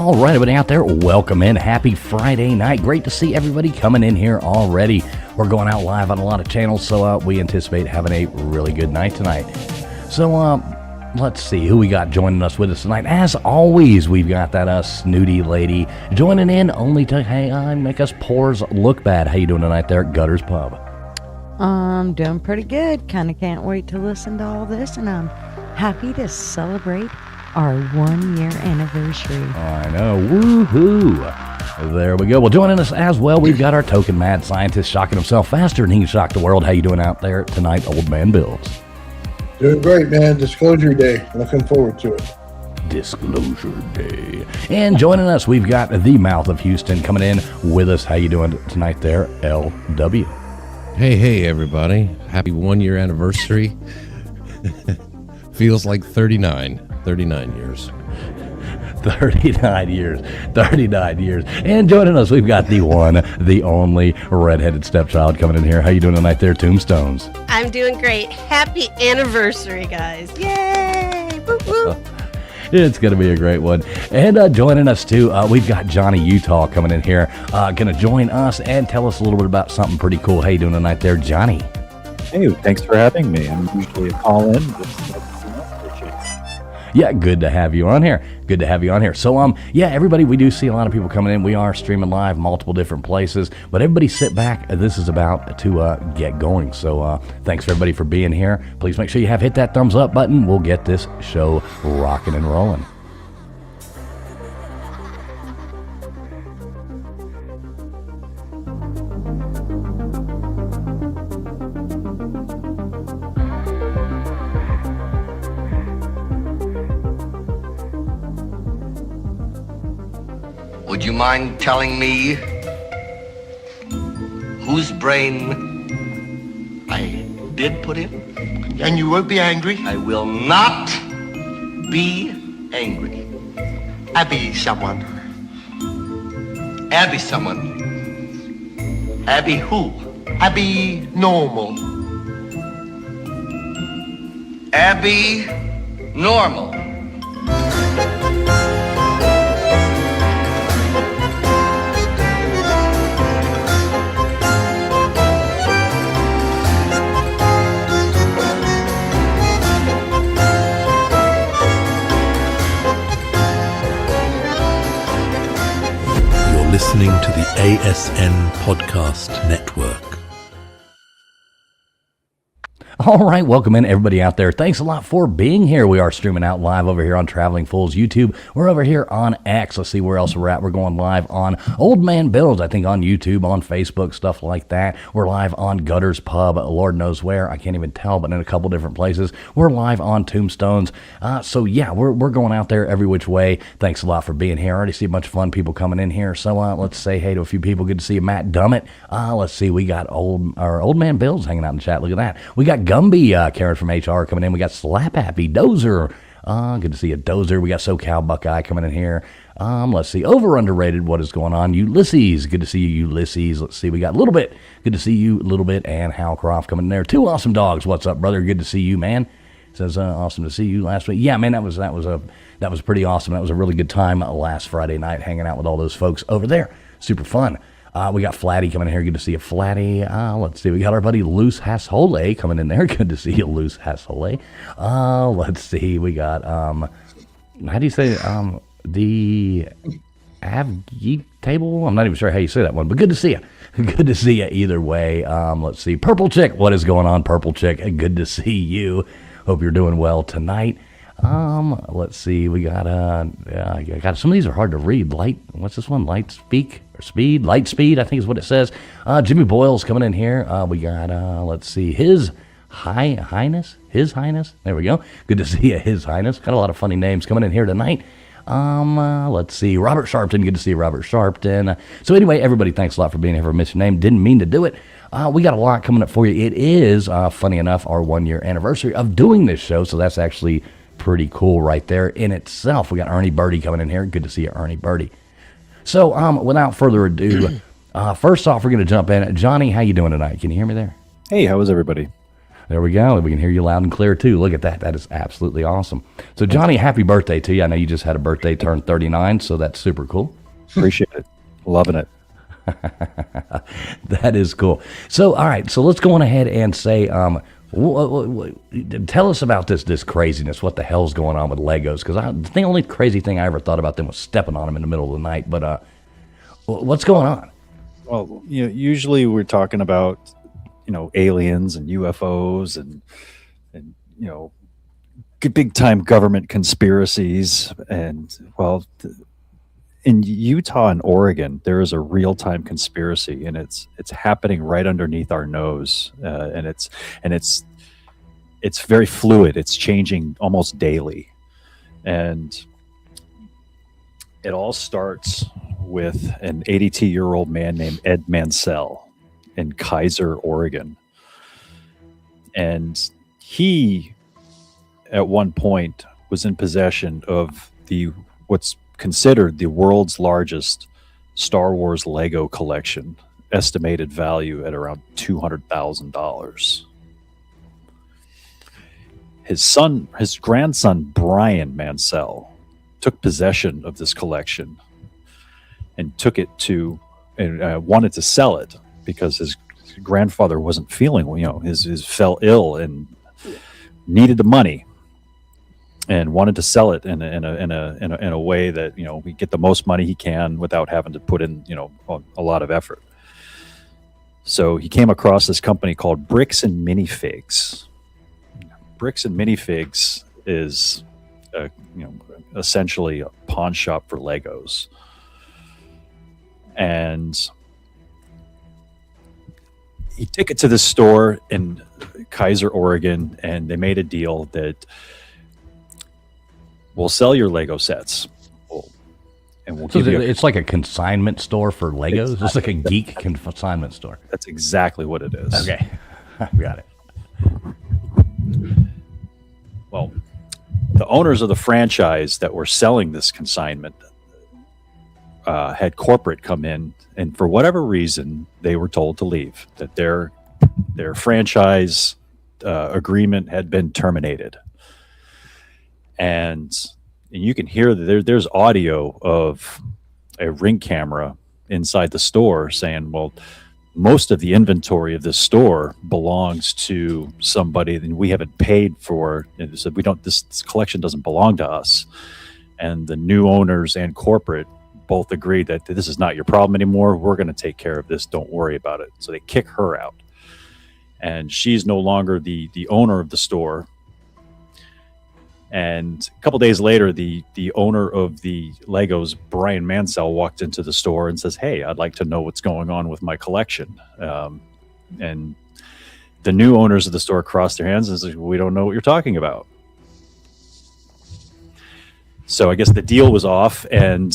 All right, everybody out there, welcome in. Happy Friday night. Great to see everybody coming in here already. We're going out live on a lot of channels, so we anticipate having a really good night tonight. So, let's see who we got joining us with us tonight. As always, we've got that snooty lady joining in only to make us pores look bad. How you doing tonight there at Gutters Pub? I'm doing pretty good. Kind of can't wait to listen to all this, and I'm happy to celebrate our 1 year anniversary. I know. Woohoo! There we go. Well, joining us as well, we've got our token mad scientist shocking himself faster than he can shock the world. How you doing out there tonight, Old Man Bills? Doing great, man. Disclosure Day. Looking forward to it. Disclosure Day. And joining us, we've got the mouth of Houston coming in with us. How you doing tonight there, LW? Hey, everybody. Happy 1 year anniversary. Feels like 39 years. 39 years. And joining us, we've got the one, the only redheaded stepchild coming in here. How you doing tonight there, Tombstones? I'm doing great. Happy anniversary, guys. Yay! Woo woo. It's going to be a great one. And joining us, too, we've got Johnny Utah coming in here. Going to join us and tell us a little bit about something pretty cool. How you doing tonight there, Johnny? Hey, thanks for having me. I'm usually a call-in. Yeah, good to have you on here. So, everybody, we do see a lot of people coming in. We are streaming live multiple different places, but everybody sit back. This is about to get going. So, thanks for everybody for being here. Please make sure you hit that thumbs up button. We'll get this show rocking and rolling. Would you mind telling me whose brain I did put in? And you won't be angry? I will not be angry. Abby someone. Abby someone. Abby who? Abby normal. Abby normal. Listening to the ASN Podcast Network. All right, welcome in everybody out there. Thanks a lot for being here. We are streaming out live over here on Traveling Fools YouTube. We're over here on X. Let's see where else we're at. We're going live on Old Man Bills, I think on YouTube, on Facebook, stuff like that. We're live on Gutters Pub, Lord knows where. I can't even tell, but in a couple different places. We're live on Tombstones. We're going out there every which way. Thanks a lot for being here. I already see a bunch of fun people coming in here. So let's say hey to a few people. Good to see you, Matt Dummett. Let's see, we got Old Man Bills hanging out in the chat. Look at that. We got Gumby, Karen from HR coming in. We got Slap Happy, Dozer. Good to see you, Dozer. We got SoCal Buckeye coming in here. Let's see, over underrated. What is going on? Ulysses. Good to see you, Ulysses. Let's see, we got Little Bit. Good to see you, Little Bit, and Hal Croft coming in there. Two awesome dogs. What's up, brother? Good to see you, man. Says awesome to see you last week. Yeah, man, that was pretty awesome. That was a really good time last Friday night hanging out with all those folks over there. Super fun. We got Flatty coming in here. Good to see you, Flatty. Let's see. We got our buddy Loose Hasshole coming in there. Good to see you, Loose Hasshole. Let's see. We got, how do you say, the Avgeek table? I'm not even sure how you say that one, but good to see you. Good to see you either way. Let's see. Purple Chick. What is going on, Purple Chick? Good to see you. Hope you're doing well tonight. Let's see. We got some of these are hard to read. What's this one? Light Speed, I think is what it says. Jimmy Boyle's coming in here. We got let's see, His Highness. There we go. Good to see you, His Highness. Got a lot of funny names coming in here tonight. Let's see, Robert Sharpton. Good to see Robert Sharpton. So anyway, everybody, thanks a lot for being here. For missing your name, didn't mean to do it. We got a lot coming up for you. It is, funny enough, our 1 year anniversary of doing this show, so that's actually pretty cool right there in itself. We got Ernie Birdie coming in here. Good to see you, Ernie Birdie. So, without further ado, first off, we're going to jump in. Johnny, how you doing tonight? Can you hear me there? Hey, how is everybody? There we go. We can hear you loud and clear, too. Look at that. That is absolutely awesome. So, Johnny, happy birthday to you. I know you just had a birthday, turned 39, so that's super cool. Appreciate it. Loving it. That is cool. So, all right. So let's go on ahead and say, tell us about this craziness. What the hell's going on with Legos? Because the only crazy thing I ever thought about them was stepping on them in the middle of the night. But what's going on? Well, usually we're talking about, aliens and UFOs and big time government conspiracies. And in Utah and Oregon, there is a real time conspiracy, and it's happening right underneath our nose, and it's very fluid. It's changing almost daily, and it all starts with an 82-year-old man named Ed Mansell in Kaiser, Oregon. And he, at one point, was in possession of what's considered the world's largest Star Wars Lego collection, estimated value at around $200,000. His grandson, Brian Mansell, took possession of this collection and took it wanted to sell it because his grandfather wasn't feeling, his fell ill and needed the money, and wanted to sell it in a way that we get the most money he can without having to put in a lot of effort. So he came across this company called Bricks and Minifigs. Bricks and Minifigs is essentially a pawn shop for Legos. And he took it to the store in Kaiser, Oregon, and they made a deal that we'll sell your Lego sets. We'll give you it's like a consignment store for Legos? It's like a geek consignment store. That's exactly what it is. Okay. I got it. Well, the owners of the franchise that were selling this consignment had corporate come in, and for whatever reason, they were told to leave, that their franchise agreement had been terminated. And you can hear that there's audio of a Ring camera inside the store saying, well, most of the inventory of this store belongs to somebody and we haven't paid for. And they said, this collection doesn't belong to us. And the new owners and corporate both agreed that this is not your problem anymore. We're going to take care of this. Don't worry about it. So they kick her out. And she's no longer the owner of the store. And a couple days later, the owner of the Legos, Brian Mansell, walked into the store and says, "Hey, I'd like to know what's going on with my collection." And the new owners of the store crossed their hands and said, "We don't know what you're talking about." So I guess the deal was off, and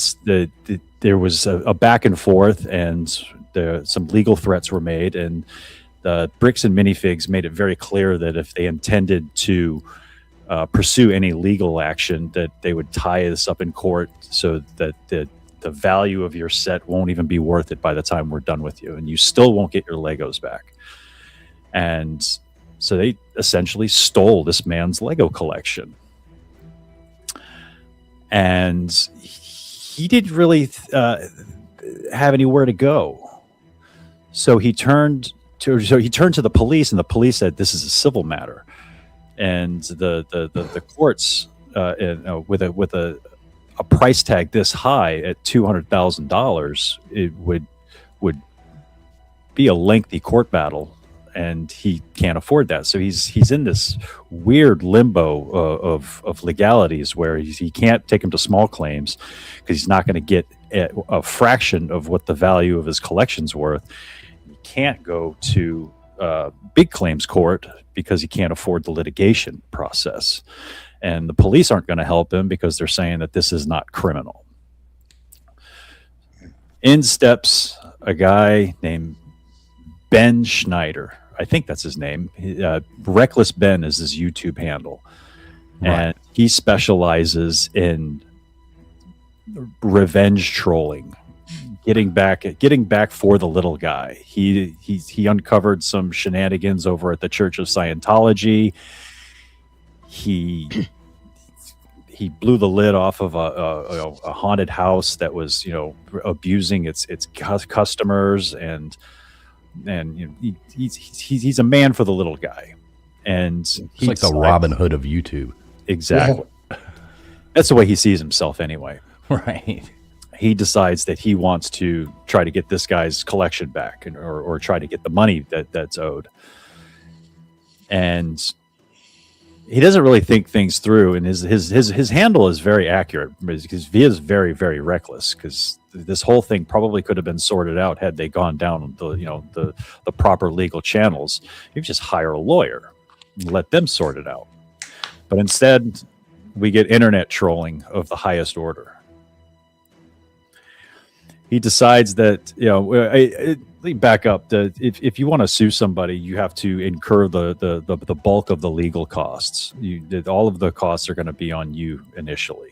there was a back and forth, and some legal threats were made, and the Bricks and Minifigs made it very clear that if they intended to pursue any legal action, that they would tie this up in court so that the value of your set won't even be worth it by the time we're done with you, and you still won't get your Legos back. And so they essentially stole this man's Lego collection. And he didn't really have anywhere to go. So he turned to the police, and the police said, "This is a civil matter." And the courts, with a price tag this high at $200,000, it would be a lengthy court battle, and he can't afford that. So he's in this weird limbo of legalities where he can't take him to small claims because he's not going to get a fraction of what the value of his collection's worth. He can't go to big claims court because he can't afford the litigation process, and the police aren't going to help him because they're saying that this is not criminal. In steps a guy named Ben Schneider. I think that's his name. Reckless Ben is his YouTube handle. Right. And he specializes in revenge trolling, getting back for the little guy. He uncovered some shenanigans over at the Church of Scientology. He blew the lid off of a haunted house that was, abusing its customers, and he's a man for the little guy, and It's like the Robin Hood of YouTube. Exactly. That's the way he sees himself anyway. Right. He decides that he wants to try to get this guy's collection back, or try to get the money that's owed. And he doesn't really think things through, and his handle is very accurate, because he is very, very reckless, because this whole thing probably could have been sorted out had they gone down the proper legal channels. You just hire a lawyer and let them sort it out. But instead, we get internet trolling of the highest order. He decides that, back up. If you want to sue somebody, you have to incur the bulk of the legal costs. All of the costs are going to be on you initially.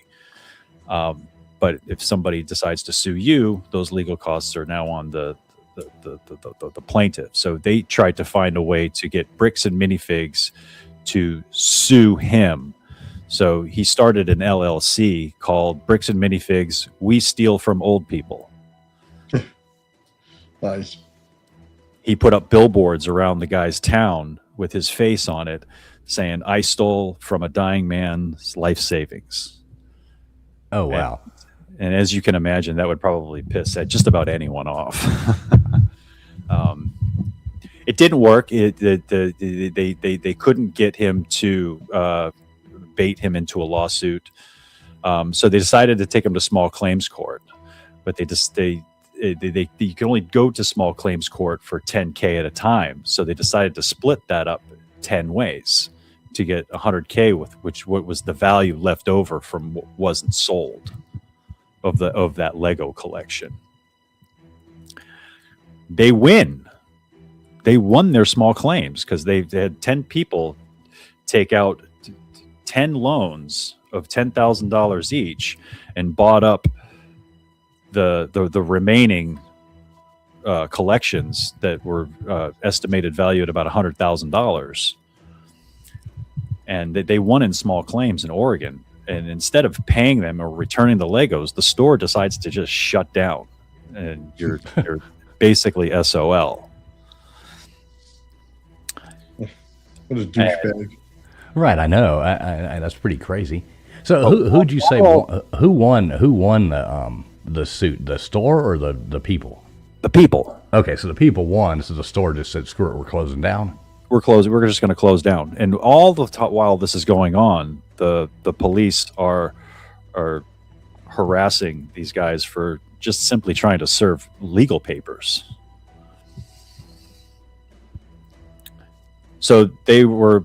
But if somebody decides to sue you, those legal costs are now on the plaintiff. So they tried to find a way to get Bricks and Minifigs to sue him. So he started an LLC called Bricks and Minifigs We Steal from Old People. Nice. He put up billboards around the guy's town with his face on it, saying, "I stole from a dying man's life savings." Oh, wow. And as you can imagine, that would probably piss just about anyone off. It didn't work. They couldn't get him to bait him into a lawsuit. So they decided to take him to small claims court, but you can only go to small claims court for $10K at a time. So they decided to split that up 10 ways to get $100K, what was the value left over from what wasn't sold of that Lego collection. They win. They won their small claims because they had 10 people take out 10 loans of $10,000 each and bought up the remaining collections that were estimated value at about $100,000. And they won in small claims in Oregon. And instead of paying them or returning the Legos, the store decides to just shut down, and you're basically SOL. What a douchebag. Right, I know. I that's pretty crazy. So who'd you say who won the suit? The store or the people? The people. Okay, so the people won. So the store just said, "Screw it, we're closing down." We're just going to close down. And all the while this is going on, the police are harassing these guys for just simply trying to serve legal papers. So they don't,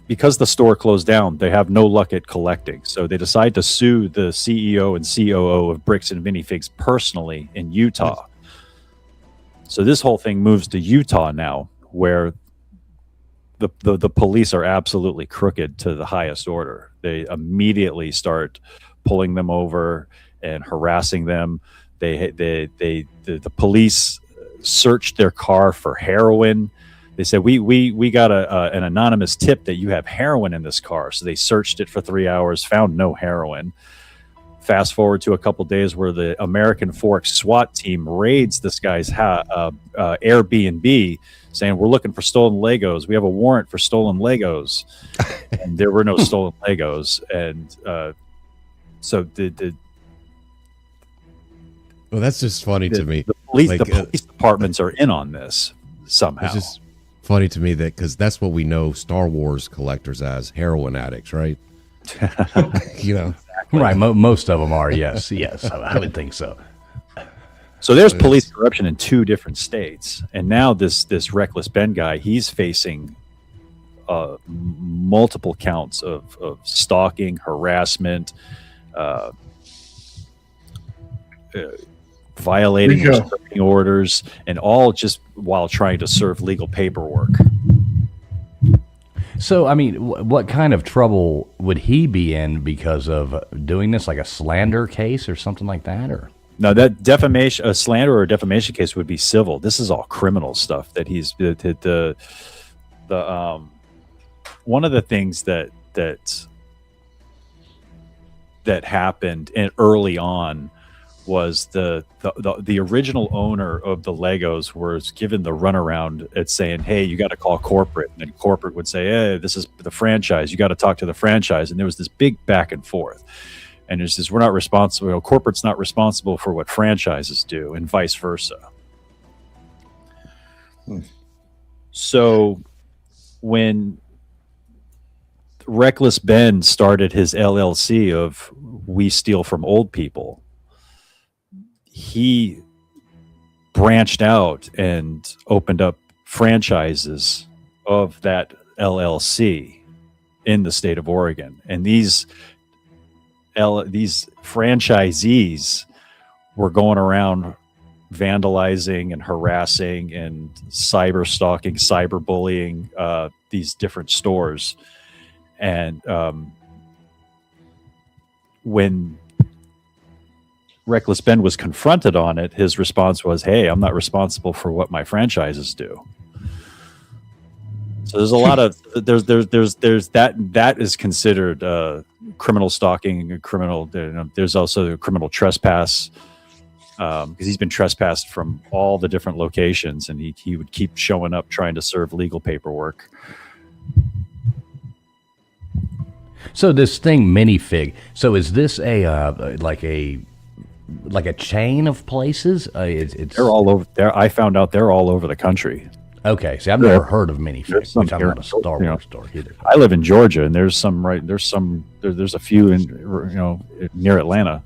because the store closed down, they have no luck at collecting. So they decide to sue the CEO and COO of Bricks and Minifigs personally in Utah. So this whole thing moves to Utah now, where the police are absolutely crooked to the highest order. They immediately start pulling them over and harassing them. The police searched their car for heroin. They said, we got an anonymous tip that you have heroin in this car. So they searched it for 3 hours, found no heroin. Fast forward to a couple days where the American Fork SWAT team raids this guy's Airbnb, saying, "We're looking for stolen Legos. We have a warrant for stolen Legos." And there were no stolen Legos. And so well, that's just funny to me. The police departments are in on this somehow. It's just funny to me that, because that's what we know Star Wars collectors as, heroin addicts, right? Right. Most of them are. Yes. I would think so. So there's police corruption in 2 different states, and now this reckless Ben guy, he's facing multiple counts of stalking, harassment, violating restraining orders, and all just while trying to serve legal paperwork. So, I mean, what kind of trouble would he be in because of doing this, like a slander case or something like that, or? No, that defamation, a slander or a defamation case would be civil. This is all criminal stuff that he's the one of the things that happened early on was the original owner of the Legos was given the runaround at saying, "Hey, you got to call corporate," and then corporate would say, "Hey, this is the franchise. You got to talk to the franchise." And there was this big back and forth. And it says, we're not responsible. You know, corporate's not responsible for what franchises do, and vice versa. So when Reckless Ben started his LLC of We Steal from Old People, he branched out and opened up franchises of that LLC in the state of Oregon. And these franchisees were going around vandalizing and harassing and cyber stalking, cyberbullying these different stores. And when Reckless Ben was confronted on it, his response was, "Hey, I'm not responsible for what my franchises do." So there's a lot of there's that is considered criminal stalking, criminal. There's also criminal trespass because he's been trespassed from all the different locations, and he would keep showing up trying to serve legal paperwork. So this thing, Minifig. So is this like a chain of places? It's They're all over there. I found out they're all over the country. Okay, see, I've never heard of Minifig, which I'm not a Star Wars store either. I live in Georgia, and there's a few in near Atlanta.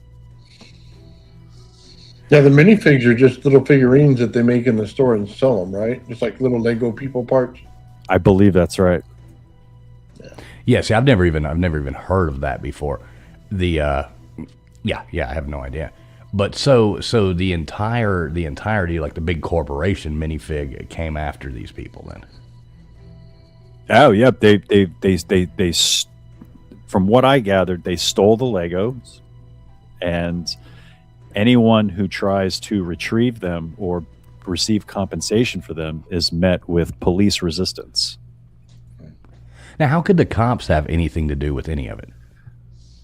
Yeah, the minifigs are just little figurines that they make in the store and sell them, right? Just like little Lego people parts. I believe that's right. Yeah, see, I've never even heard of that before. I have no idea. But so the entirety, like the big corporation Minifig, came after these people then. Oh, yeah, they from what I gathered, they stole the Legos, and anyone who tries to retrieve them or receive compensation for them is met with police resistance. Now, how could the cops have anything to do with any of it?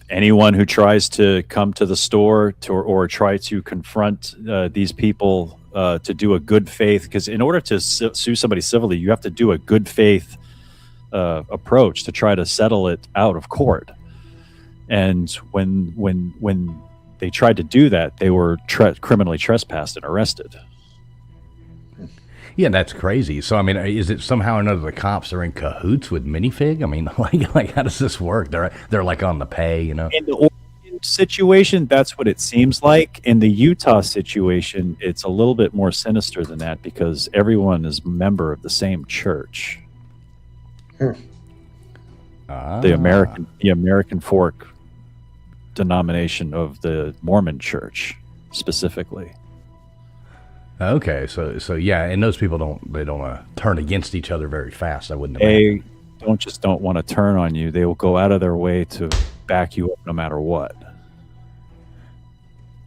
Anyone who tries to come to the store or try to confront these people to do a good faith, because in order to sue somebody civilly, you have to do a good faith approach to try to settle it out of court. And when they tried to do that, they were criminally trespassed and arrested. Yeah, that's crazy. So, I mean, is it somehow or another the cops are in cahoots with Minifig? I mean, like how does this work? They're like on the pay, you know? In the Oregon situation, that's what it seems like. In the Utah situation, it's a little bit more sinister than that because everyone is a member of the same church. The American Fork denomination of the Mormon Church, specifically. Okay, so yeah, and those people don't turn against each other very fast. I wouldn't imagine. They don't want to turn on you. They will go out of their way to back you up no matter what.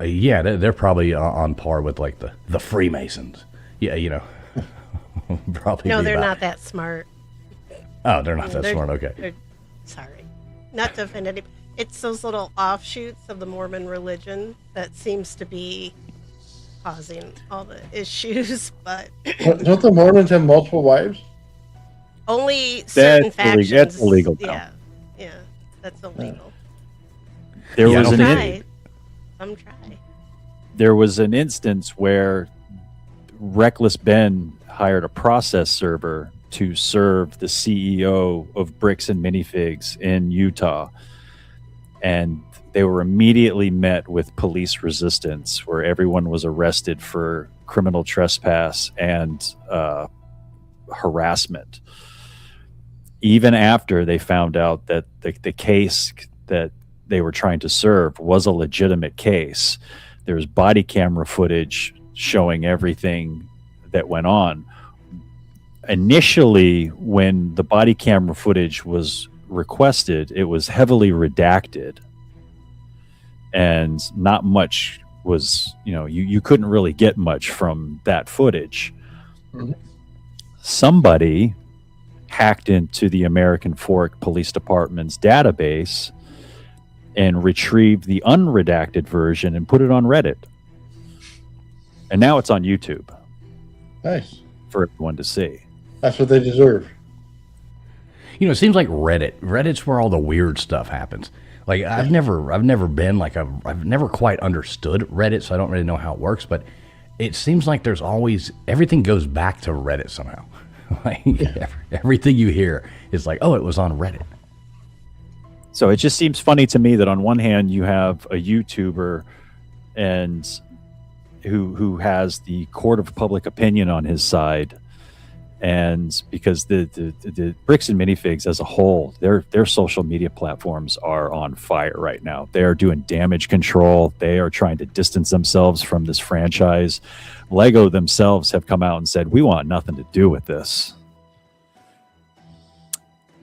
Yeah, they're probably on par with like the Freemasons. Yeah, you know, probably. No, they're not that smart. Oh, they're not that smart. Okay. Sorry, not to offend anybody. It's those little offshoots of the Mormon religion that seems to be causing all the issues, but don't the Mormons have multiple wives? Only certain factions. That's illegal now. Yeah, that's illegal. There was There was an instance where Reckless Ben hired a process server to serve the CEO of Bricks and Minifigs in Utah, and they were immediately met with police resistance, where everyone was arrested for criminal trespass and harassment. Even after they found out that the case that they were trying to serve was a legitimate case, there's body camera footage showing everything that went on. initially, when the body camera footage was requested, it was heavily redacted, and not much was, you couldn't really get much from that footage. Mhm. Somebody hacked into the American Fork Police Department's database and retrieved the unredacted version and put it on Reddit. And now it's on YouTube Nice. for everyone to see. That's what they deserve. It seems like Reddit's where all the weird stuff happens. Like I've never been I've never quite understood Reddit, so I don't really know how it works, but it seems like there's always, everything goes back to Reddit somehow. Like everything you hear is like, oh, it was on Reddit. So it just seems funny to me that on one hand you have a YouTuber and who has the court of public opinion on his side, and because the Bricks and Minifigs as a whole, their social media platforms are on fire right now. They are doing damage control. They are trying to distance themselves from this franchise. Lego themselves have come out and said, we want nothing to do with this.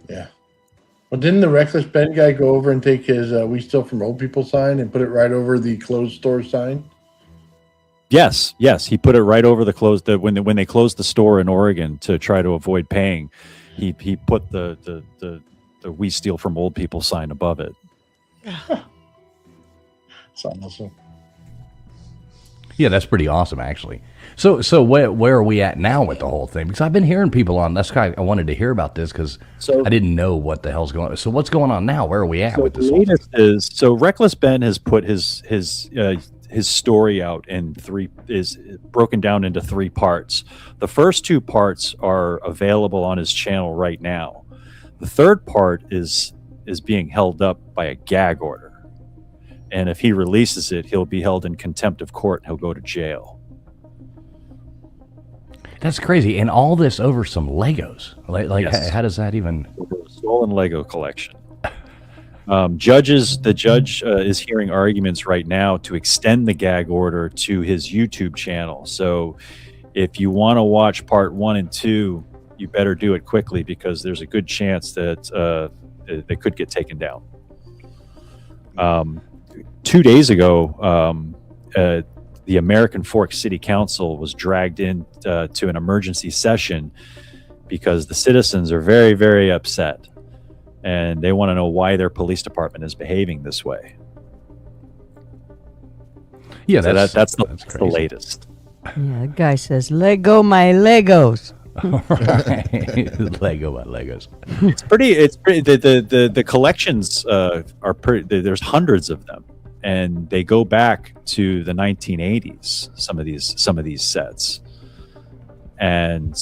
Yeah. Well, didn't the Reckless Ben guy go over and take his "We Steal from Old People" sign and put it right over the closed store sign? Yes, he put it right over the when they closed the store in Oregon to try to avoid paying. He put the "We Steal from Old People" sign above it. That's awesome. Yeah, that's pretty awesome, actually. So where are we at now with the whole thing? Because I've been hearing people on. That's why I wanted to hear about this, because I didn't know what the hell's going on. So what's going on now? Where are we at with this? The latest is, so Reckless Ben has put his story out in is broken down into 3 parts. The first 2 parts are available on his channel right now. The third part is being held up by a gag order. And if he releases it, he'll be held in contempt of court and he'll go to jail. That's crazy. And all this over some Legos. Like Yes. how does that even... Stolen Lego collection. The judge is hearing arguments right now to extend the gag order to his YouTube channel. So if you want to watch part 1 and 2, you better do it quickly, because there's a good chance that they could get taken down. 2 days ago, the American Fork City Council was dragged in to an emergency session because the citizens are very, very upset. And they want to know why their police department is behaving this way. Yeah, So that's the crazy. latest. Yeah, the guy says, "Lego my Legos." Lego my Legos. It's pretty. The collections are pretty. There's hundreds of them, and they go back to the 1980s. Some of these sets, and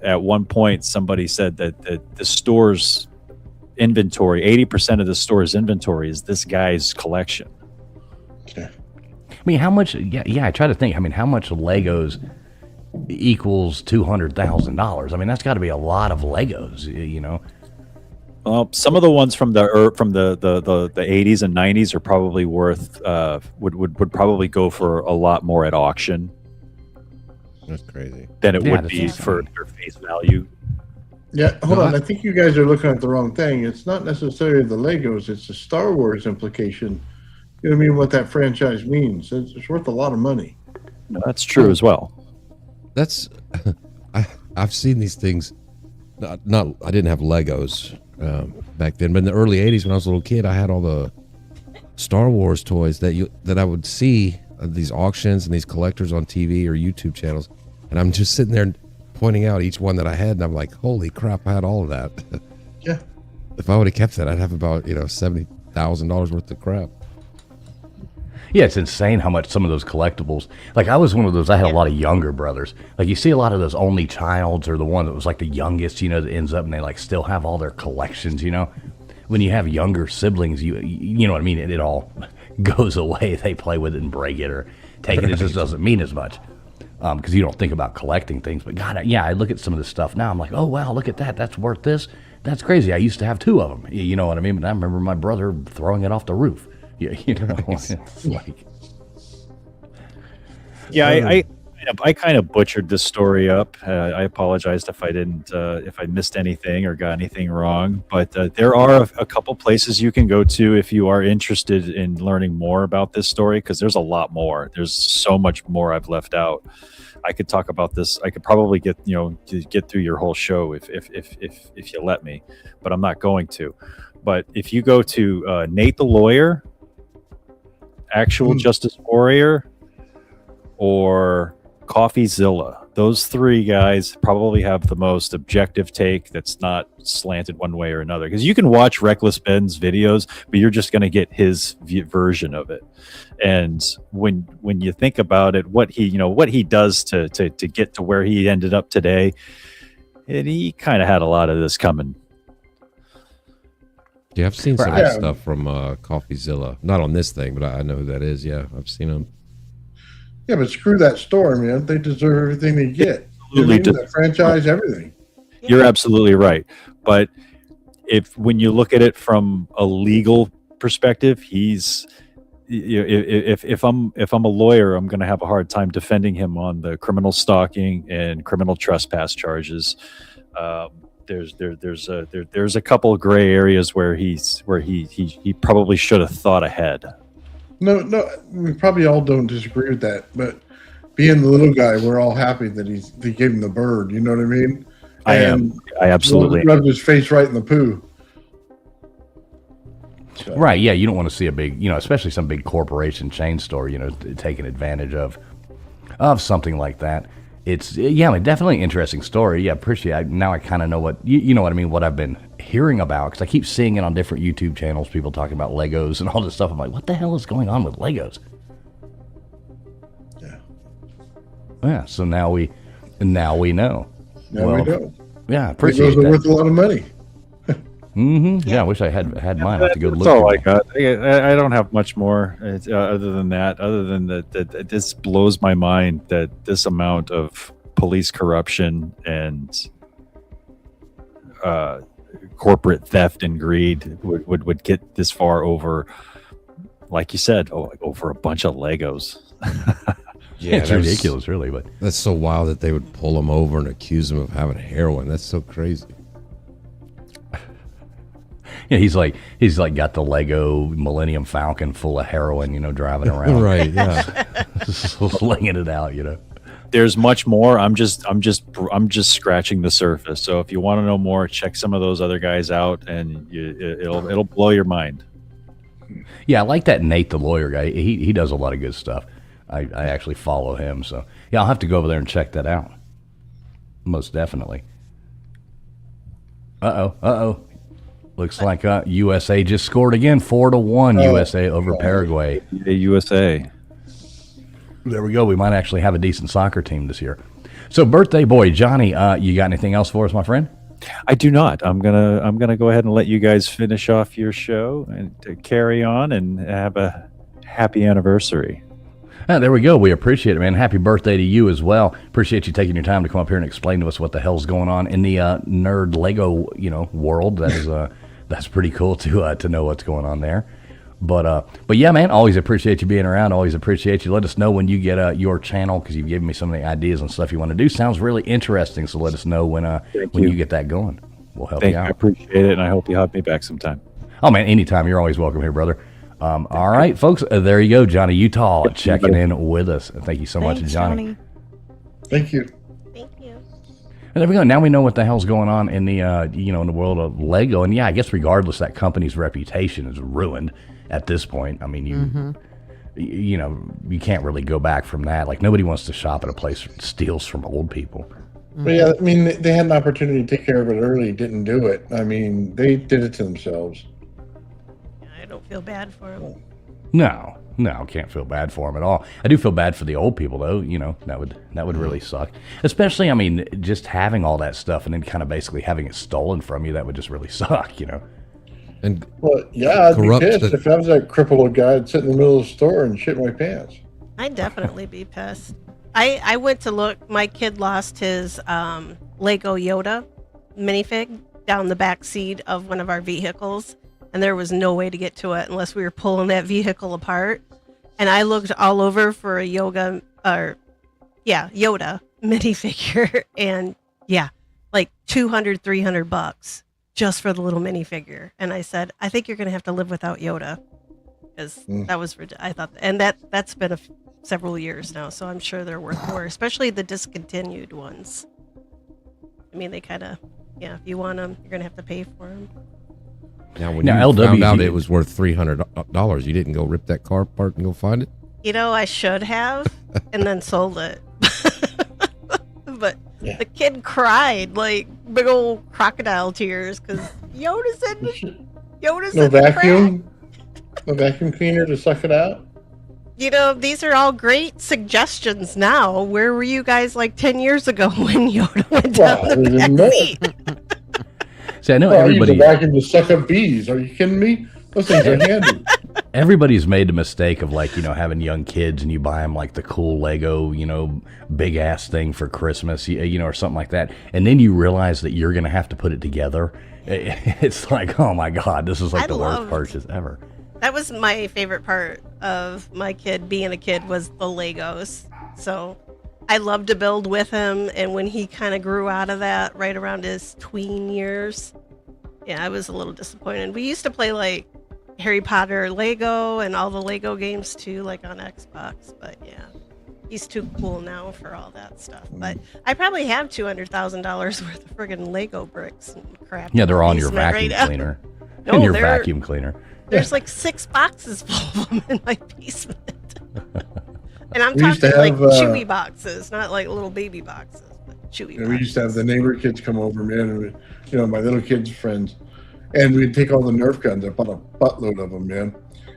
at one point somebody said that the store's inventory, 80% of the store's inventory is this guy's collection. Okay. I mean, how much... Yeah, I try to think. I mean, how much Legos equals $200,000? I mean, that's got to be a lot of Legos, Some of the ones from the 80s and 90s are probably worth would probably go for a lot more at auction That's crazy. than it Yeah, would that's be insane. for their face value. Yeah, hold on. I think you guys are looking at the wrong thing. It's not necessarily the Legos. It's the Star Wars implication. You know what I mean? What that franchise means. It's worth a lot of money. No, that's true as well. That's I've seen these things. Not I didn't have Legos back then, but in the early '80s when I was a little kid, I had all the Star Wars toys that I would see at these auctions and these collectors on TV or YouTube channels, and I'm just sitting there pointing out each one that I had, and I'm like, holy crap, I had all of that. Yeah. If I would have kept that, I'd have about $70,000 worth of crap. Yeah, it's insane how much some of those collectibles... Like, I was one of those... I had a lot of younger brothers. Like, you see a lot of those only childs, or the one that was, like, the youngest, that ends up and they, like, still have all their collections, When you have younger siblings, you know what I mean? It all goes away. They play with it and break it or take it. It just doesn't mean as much. Because you don't think about collecting things. But, God, I look at some of this stuff now. I'm like, oh, wow, look at that. That's worth this. That's crazy. I used to have 2 of them. You know what I mean? But I remember my brother throwing it off the roof. Yeah, it's like... Yeah, I I kind of butchered this story up. I apologized if I didn't, if I missed anything or got anything wrong. But there are a couple places you can go to if you are interested in learning more about this story, because there's a lot more. There's so much more I've left out. I could talk about this. I could probably get through your whole show if you let me, but I'm not going to. But if you go to Nate the Lawyer, Actual Justice Warrior, or CoffeeZilla, those three guys probably have the most objective take that's not slanted one way or another. Because you can watch Reckless Ben's videos, but you're just going to get his version of it. And when you think about it, what he does to get to where he ended up today, he kind of had a lot of this coming. Yeah, I've seen some of that stuff from CoffeeZilla. Not on this thing, but I know who that is. Yeah, I've seen them. Yeah, but screw that store, man. They deserve everything they get. Absolutely, the franchise, everything. You're absolutely right. But when you look at it from a legal perspective, if I'm a lawyer, I'm going to have a hard time defending him on the criminal stalking and criminal trespass charges. There's a couple of gray areas where he probably should have thought ahead. No, we probably all don't disagree with that, but being the little guy, we're all happy that they gave him the bird. You know what I mean? I absolutely rubbed his face right in the poo. So. Right? Yeah, you don't want to see a big, especially some big corporation chain store, taking advantage of something like that. It's definitely interesting story. Yeah, appreciate it. Now I kind of know what you know what I mean. What I've been hearing about, because I keep seeing it on different YouTube channels. People talking about Legos and all this stuff. I'm like, what the hell is going on with Legos? Yeah. So now we know. We know. Yeah, appreciate Legos that. are worth a lot of money. Yeah, I wish I had mine. I have to go look. That's all I got. I don't have much more other than that. Other than that, this blows my mind that this amount of police corruption and corporate theft and greed would get this far over, like you said, over a bunch of Legos. Yeah, it's ridiculous, really. But that's so wild that they would pull him over and accuse him of having heroin. That's so crazy. Yeah, he's like got the Lego Millennium Falcon full of heroin, driving around. Right, yeah. Slinging it out, There's much more. I'm just scratching the surface. So if you want to know more, check some of those other guys out, and it'll blow your mind. Yeah, I like that Nate the Lawyer guy. He does a lot of good stuff. I actually follow him, so yeah, I'll have to go over there and check that out. Most definitely. Uh-oh. Looks like USA just scored again, 4-1 USA over Paraguay. Yeah, USA. There we go. We might actually have a decent soccer team this year. So, birthday boy Johnny, you got anything else for us, my friend? I do not. I'm gonna go ahead and let you guys finish off your show and to carry on and have a happy anniversary. There we go. We appreciate it, man. Happy birthday to you as well. Appreciate you taking your time to come up here and explain to us what the hell's going on in the nerd Lego, world. That is that's pretty cool to know what's going on there. But yeah, man, always appreciate you being around. Always appreciate you. Let us know when you get your channel, because you've given me some of the ideas and stuff you want to do. Sounds really interesting. So let us know when you get that going. We'll help you out. I appreciate it, and I hope you have me back sometime. Oh man, anytime. You're always welcome here, brother. All right, folks. There you go, Johnny Utah checking in with us. Thank you so much, Johnny. Thank you. Thank you. And there we go. Now we know what the hell's going on in the in the world of Lego. And yeah, I guess regardless, that company's reputation is ruined at this point. I mean, you can't really go back from that. Like, nobody wants to shop at a place that steals from old people. But yeah, I mean, they had an opportunity to take care of it early, didn't do it. I mean, they did it to themselves. I don't feel bad for them. No, can't feel bad for them at all. I do feel bad for the old people, though. That would really suck. Especially, I mean, just having all that stuff and then kind of basically having it stolen from you, that would just really suck, And well, yeah, I'd be pissed if I was that crippled guy I'd sit in the middle of the store and shit my pants. I'd definitely be pissed. I went to look. My kid lost his Lego Yoda minifig down the back seat of one of our vehicles, and there was no way to get to it unless we were pulling that vehicle apart. And I looked all over for a Yoda minifigure, and like $200-$300 just for the little minifigure. And I said, I think you're going to have to live without Yoda, because that was I thought, and that's been several years now, so I'm sure they're worth more, especially the discontinued ones. I mean, they kind of, if you want them, you're going to have to pay for them. Now, when you found out it was worth $300, you didn't go rip that car apart and go find it? I should have, and then sold it. But the kid cried like big old crocodile tears because Yoda's in no vacuum, no vacuum cleaner to suck it out. These are all great suggestions now. Where were you guys like 10 years ago when Yoda went down the back seat? See, I know everybody. I use a vacuum to suck up bees. Are you kidding me? Those things are handy. Everybody's made the mistake of having young kids and you buy them like the cool Lego, big ass thing for Christmas, or something like that. And then you realize that you're going to have to put it together. It's like, oh my God, this is like the worst purchase ever. That was my favorite part of my kid being a kid, was the Legos. So I loved to build with him. And when he kind of grew out of that right around his tween years, I was a little disappointed. We used to play like Harry Potter Lego and all the Lego games too, like on Xbox. But he's too cool now for all that stuff. But I probably have $200,000 worth of friggin' Lego bricks and crap. Yeah, they're on your vacuum cleaner. In your vacuum cleaner. There's like 6 boxes full of them in my basement. And I'm talking like chewy boxes, not like little baby boxes, but chewy boxes. We used to have the neighbor kids come over, man, and my little kids' friends. And we'd take all the Nerf guns. I bought a buttload of them, man.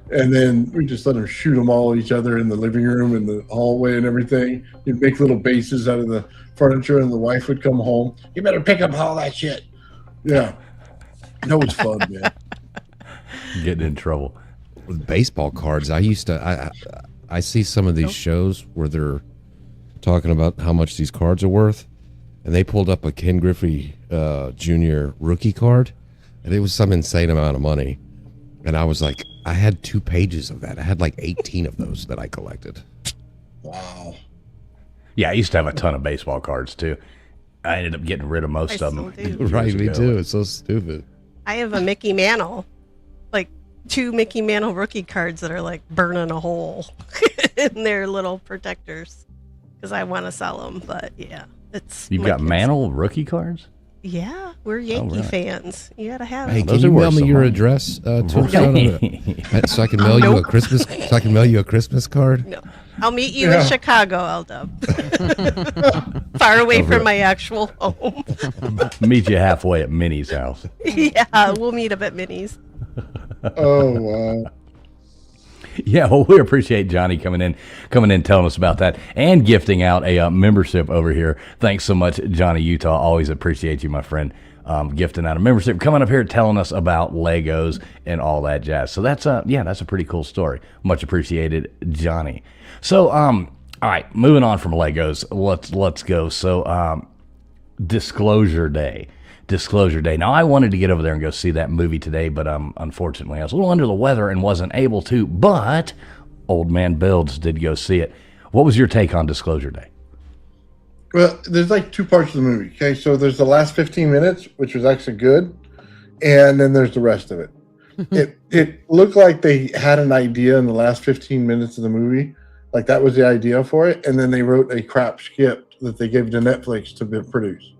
And then we just let them shoot them all at each other in the living room and the hallway and everything. You'd make little bases out of the furniture, and the wife would come home. You better pick up all that shit. Yeah. That was fun, man. Getting in trouble. With baseball cards, I see some of these shows where they're talking about how much these cards are worth. And they pulled up a Ken Griffey Jr. rookie card. And it was some insane amount of money. And I was like, I had 2 pages of that. I had like 18 of those that I collected. Wow. Yeah, I used to have a ton of baseball cards too. I ended up getting rid of most of them. Right, me too. It's so stupid. I have a Mickey Mantle, like 2 Mickey Mantle rookie cards that are like burning a hole in their little protectors because I want to sell them. But you've got Mantle rookie cards? Yeah, we're Yankee fans. You gotta have it. Hey, Those can you mail me your money. Address so I can mail you a Christmas? So I can mail you a Christmas card. No, I'll meet you in Chicago, L-Dub. Far away from my actual home. Meet you halfway at Minnie's house. Yeah, we'll meet up at Minnie's. Oh wow. Yeah, well, we appreciate Johnny coming in, telling us about that, and gifting out a membership over here. Thanks so much, Johnny Utah. Always appreciate you, my friend, gifting out a membership, coming up here, telling us about Legos and all that jazz. So that's a pretty cool story. Much appreciated, Johnny. So, all right, moving on from Legos, let's go. So, Disclosure Day. Now, I wanted to get over there and go see that movie today, but unfortunately, I was a little under the weather and wasn't able to. But Old Man Builds did go see it. What was your take on Disclosure Day? Well, there's like 2 parts of the movie. Okay, so there's the last 15 minutes, which was actually good, and then there's the rest of it. It looked like they had an idea in the last 15 minutes of the movie, like that was the idea for it, and then they wrote a crap script that they gave to Netflix to produce,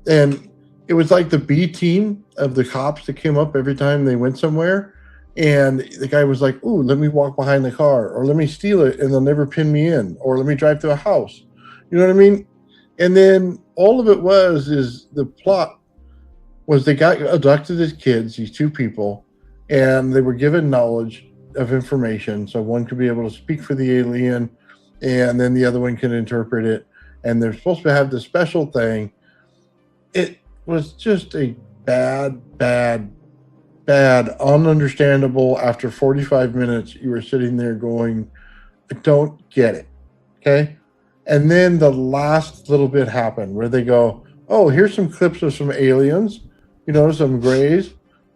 and it was like the B team of the cops that came up every time they went somewhere. And the guy was like, ooh, let me walk behind the car, or let me steal it and they'll never pin me in, or let me drive to a house. You know what I mean? And then all of it is the plot was they got abducted as kids, these 2 people, and they were given knowledge of information. So one could be able to speak for the alien, and then the other one can interpret it. And they're supposed to have this special thing. It was just a bad, ununderstandable. After 45 minutes, you were sitting there going, I don't get it. Okay. And then the last little bit happened where they go, oh, here's some clips of some aliens, some grays.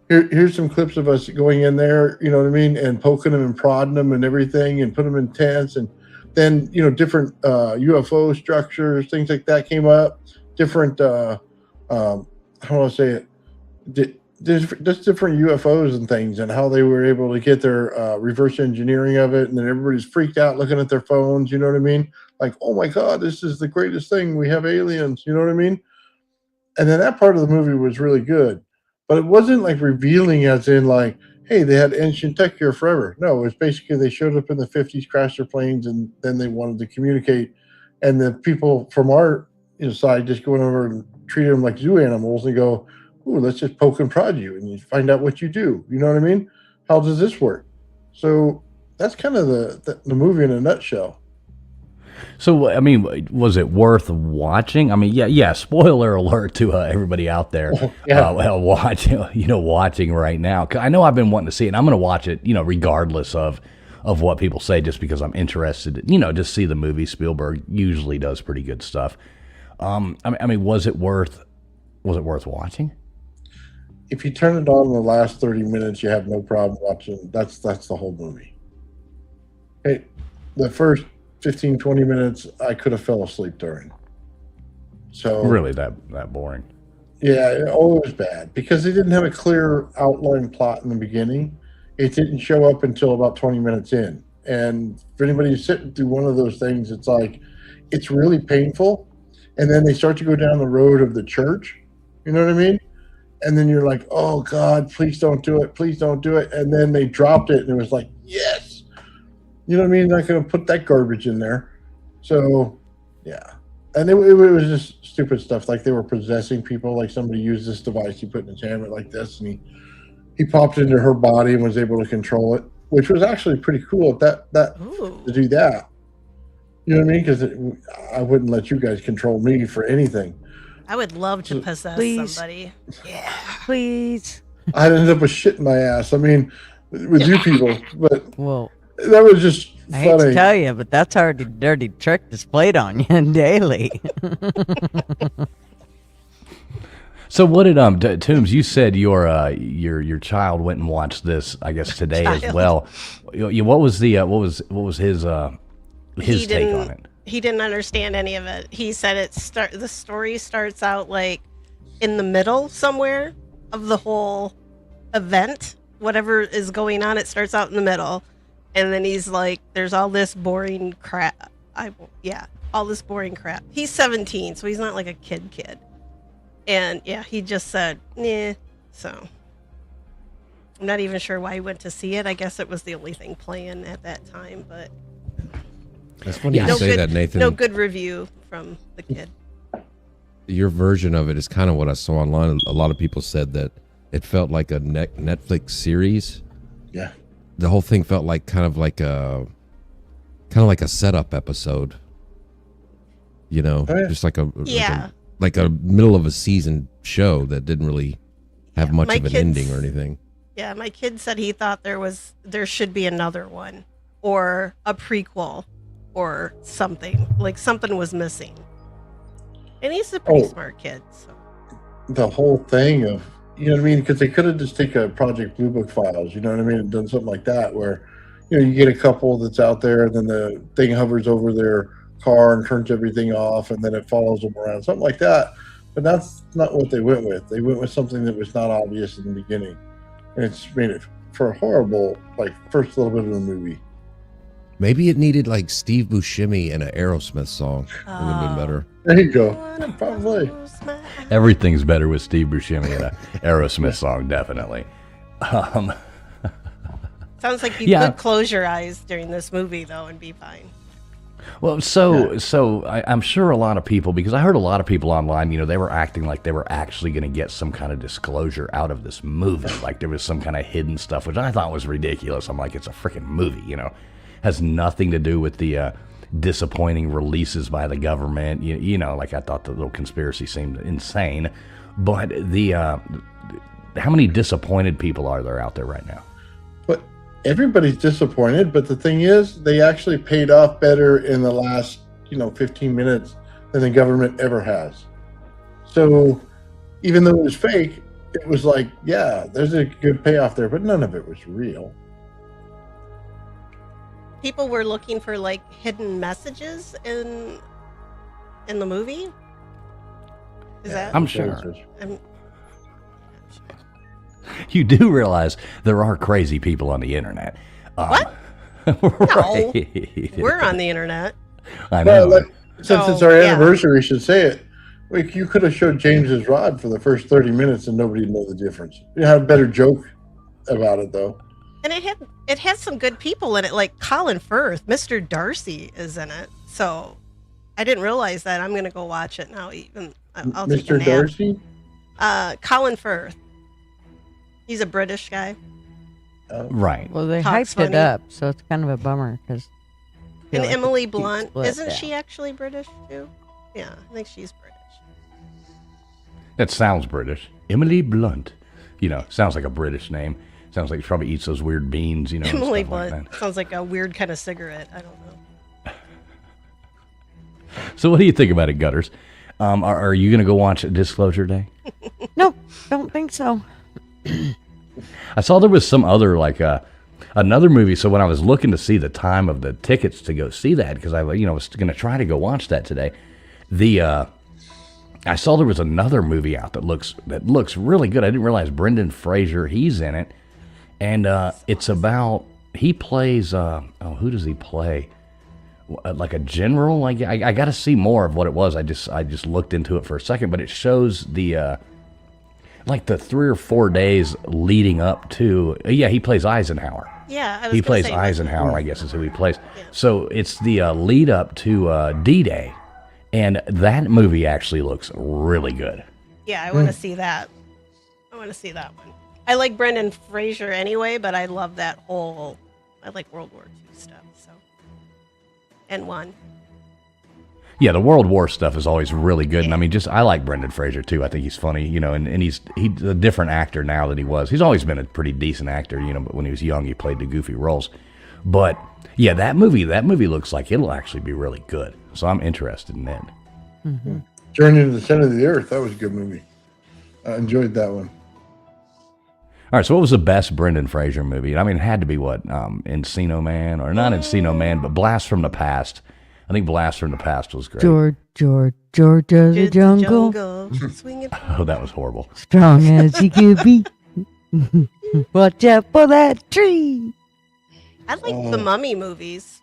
Here's some clips of us going in there, you know what I mean? And poking them and prodding them and everything and put them in tents. And then different UFO structures, things like that came up. Different how do I say it? Just different UFOs and things, and how they were able to get their reverse engineering of it, and then everybody's freaked out looking at their phones. You know what I mean? Like, oh my God, this is the greatest thing. We have aliens. You know what I mean? And then that part of the movie was really good, but it wasn't like revealing as in like, hey, they had ancient tech here forever. No, it was basically they showed up in the 50s, crashed their planes, and then they wanted to communicate. And the people from our side just going over and treated them like zoo animals and go, ooh, let's just poke and prod you and you find out what you do. You know what I mean? How does this work? So that's kind of the movie in a nutshell. So, I mean, was it worth watching? I mean, yeah. Spoiler alert to everybody out there watching right now. 'Cause I know I've been wanting to see it, and I'm going to watch it, regardless of what people say, just because I'm interested. Just see the movie. Spielberg usually does pretty good stuff. I mean, was it worth watching? If you turn it on in the last 30 minutes, you have no problem watching. That's the whole movie. Hey, the first 15, 20 minutes, I could have fell asleep during. So Really that boring? Yeah, it was bad because they didn't have a clear outline plot in the beginning. It didn't show up until about 20 minutes in. And for anybody who's sitting through one of those things, it's like, it's really painful. And then they start to go down the road of the church. You know what I mean? And then you're like, oh God, please don't do it. Please don't do it. And then they dropped it and it was like, yes. You know what I mean? Not going to put that garbage in there. So, yeah. And it was just stupid stuff. Like they were possessing people. Like somebody used this device he put in his hand like this. And he popped into her body and was able to control it, which was actually pretty cool to do that. You know what I mean? Because I wouldn't let you guys control me for anything. I would love to possess somebody. Yeah. Please. I'd end up with shit in my ass. I mean, with you people. But Well, that was just I hate to funny. tell you, but that's already a dirty trick displayed on you daily. So what did Toombs? You said your child went and watched this, I guess today as well. What was his take on it? He didn't understand any of it. He said the story starts out like in the middle somewhere of the whole event. Whatever is going on, it starts out in the middle. And then he's like, there's all this boring crap. All this boring crap. He's 17, so he's not like a kid. And yeah, he just said, nah. So I'm not even sure why he went to see it. I guess it was the only thing playing at that time, but That's funny you say that, Nathan. No good review from the kid. Your version of it is kind of what I saw online. A lot of people said that it felt like a Netflix series. Yeah. The whole thing felt like kind of like a setup episode. Just like a middle of a season show that didn't really have much of an ending or anything. Yeah, my kid said he thought there should be another one or a prequel or something. Like something was missing. And he's a pretty smart kid. So. The whole thing of, you know what I mean? Because they could have just taken Project Blue Book files, you know what I mean? And done something like that where, you get a couple that's out there and then the thing hovers over their car and turns everything off and then it follows them around, something like that. But that's not what they went with. They went with something that was not obvious in the beginning. And it's made it for a horrible, first little bit of the movie. Maybe it needed Steve Buscemi and an Aerosmith song. It would have been better. There you go. Probably. Everything's better with Steve Buscemi and an Aerosmith song, definitely. Sounds like you could close your eyes during this movie, though, and be fine. Well, so I'm sure a lot of people, because I heard a lot of people online, they were acting like they were actually going to get some kind of disclosure out of this movie, like there was some kind of hidden stuff, which I thought was ridiculous. I'm like, it's a freaking movie, has nothing to do with the disappointing releases by the government. I thought the little conspiracy seemed insane, but how many disappointed people are there out there right now? But everybody's disappointed, but the thing is, they actually paid off better in the last 15 minutes than the government ever has. So even though it was fake, it was like, yeah, there's a good payoff there, but none of it was real. people were looking for like hidden messages in the movie. Is that? I'm sure. I'm- You do realize there are crazy people on the internet. What? Right. We're on the internet. I know. Well, since it's our yeah. anniversary, we should say it. Like, you could have showed James's rod for the first 30 minutes and nobody'd know the difference. You had a better joke about it, though. And it has some good people in it, like Colin Firth. Mr. Darcy is in it. So I didn't realize that. I'm gonna go watch it now. Even I'll take a Mr. nap. Darcy? Colin Firth. He's a British guy. Right. Well, they Talks hyped it funny. up, so it's kind of a bummer because. And Emily Blunt, isn't she actually British too? Yeah, I think she's British. That sounds British. Emily Blunt. You know, sounds like a British name. Sounds like she probably eats those weird beans, you know. and Emily stuff like Blunt that. sounds like a weird kind of cigarette. I don't know. So what do you think about it, Gutters? Are you going to go watch Disclosure Day? Nope, don't think so. I saw there was some other, like, another movie. So when I was looking to see the time of the tickets to go see that, because I was going to try to go watch that today, I saw there was another movie out that looks really good. I didn't realize Brendan Fraser, he's in it, and it's about, he plays who does he play? Like a general. Like I got to see more of what it was. I just looked into it for a second, but it shows the like the 3 or 4 days leading up to. Yeah, he plays Eisenhower. Yeah, I was He gonna plays say, Eisenhower, I guess is who he plays. So it's the lead up to D-Day, and that movie actually looks really good. Yeah, I want to see that. I want to see that one. I like Brendan Fraser anyway, but I love that whole. I like World War II stuff. So, and one. Yeah, the World War stuff is always really good, and I mean, I like Brendan Fraser too. I think he's funny, you know, and he's a different actor now than he was. He's always been a pretty decent actor, you know, but when he was young, he played the goofy roles. But yeah, that movie looks like it'll actually be really good. So I'm interested in that. Mm-hmm. Journey to the Center of the Earth. That was a good movie. I enjoyed that one. All right, so what was the best Brendan Fraser movie? I mean, it had to be what, Encino Man, or not Encino Man, but Blast from the Past. I think Blast from the Past was great. Georgia the jungle, Swinging. Oh, that was horrible. strong as he could be. Watch out for that tree. I like the Mummy movies.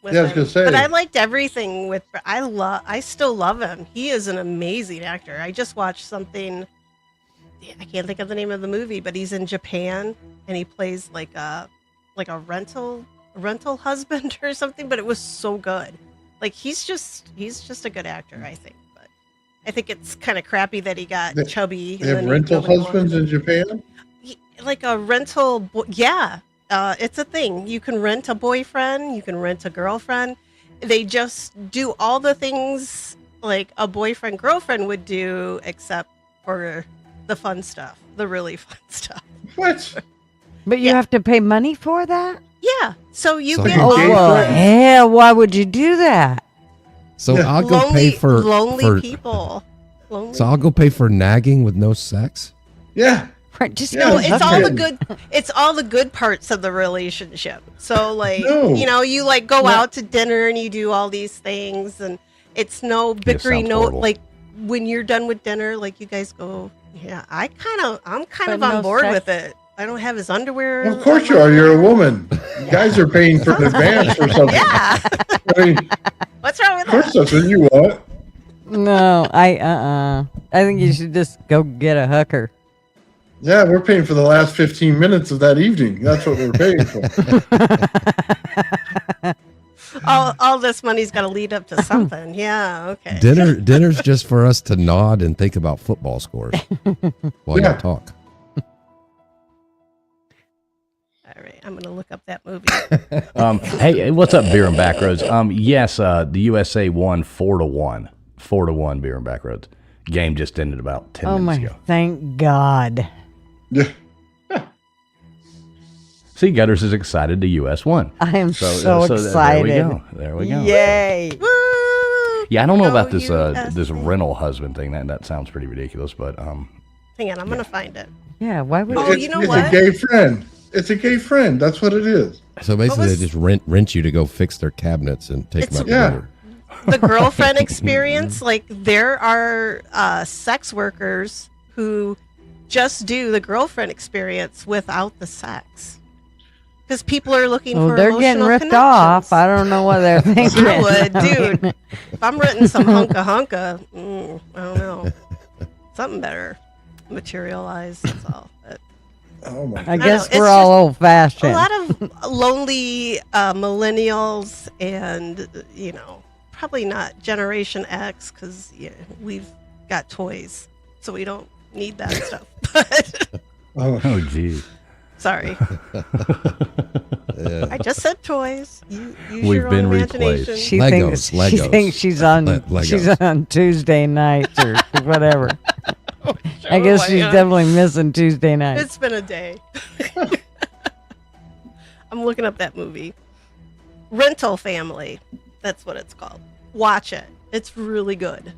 With Yeah, I was him. gonna say. But I liked everything with. I still love him. He is an amazing actor. I just watched something. I can't think of the name of the movie, but he's in Japan and he plays like a rental husband or something. But it was so good. Like he's just a good actor, I think. But I think it's kind of crappy that he got chubby. They have rental husbands in Japan? Like a rental, yeah. It's a thing. You can rent a boyfriend. You can rent a girlfriend. They just do all the things like a boyfriend girlfriend would do, except for the fun stuff, the really fun stuff. What? But you have to pay money for that? Yeah. So you So get you all gay well, friends. hell, why would you do that? So Yeah. I'll go pay for lonely people. Lonely. So I'll go pay for nagging with no sex. Yeah. Right, just Yeah, No, go it's hook all her. the good. It's all the good parts of the relationship. So, like, No. you know, you like go out to dinner and you do all these things, and it's no bickering. sounds No, horrible. like when you're done with dinner, like you guys go. Yeah, I'm kind But of no on board sex? with it. I don't have his underwear. Of course you are. You're a woman. You guys are paying for an advance or something. Yeah. I mean, What's wrong with of course that? that's what you want. No, I think you should just go get a hooker. Yeah, we're paying for the last 15 minutes of that evening. That's what we're paying for. All this money's got to lead up to something. Yeah. Okay. Dinner's just for us to nod and think about football scores while Yeah. you talk. All right. I'm gonna look up that movie. Hey, what's up, Beer and Backroads? Yes, the USA won 4-1. 4-1 Beer and Backroads. Game just ended about 10 Oh minutes my, ago. thank God. Yeah. See, Gutters is excited the US won. I am so There excited. we go. There we go. Yay. Woo! Yeah, I don't know Go about this this USA. rental husband thing. That sounds pretty ridiculous, but Hang on. I'm gonna find it. Yeah, why would Oh, it's, you know it's what? a gay friend. It's a gay friend. That's what it is. So basically, was- they just rent you to go fix their cabinets and take them out to Yeah. dinner. The girlfriend experience, like there are sex workers who just do the girlfriend experience without the sex because people are looking Well, for they're getting emotional ripped off. connections. I don't know what they're thinking. I would, dude. If I'm renting some hunka, I don't know. Something better materialize. That's all. But Oh my I God. guess it's we're just all old fashioned. a lot of lonely millennials, and probably not Generation X because we've got toys, so we don't need that stuff. But Oh, geez. sorry, I just said toys. Use We've your been own replaced. imagination. She Legos, she Legos. thinks she's on Legos. she's on Tuesday nights or whatever. I guess Oh, she's yeah. definitely missing Tuesday nights. It's been a day. I'm looking up that movie. Rental Family. That's what it's called. Watch it. It's really good.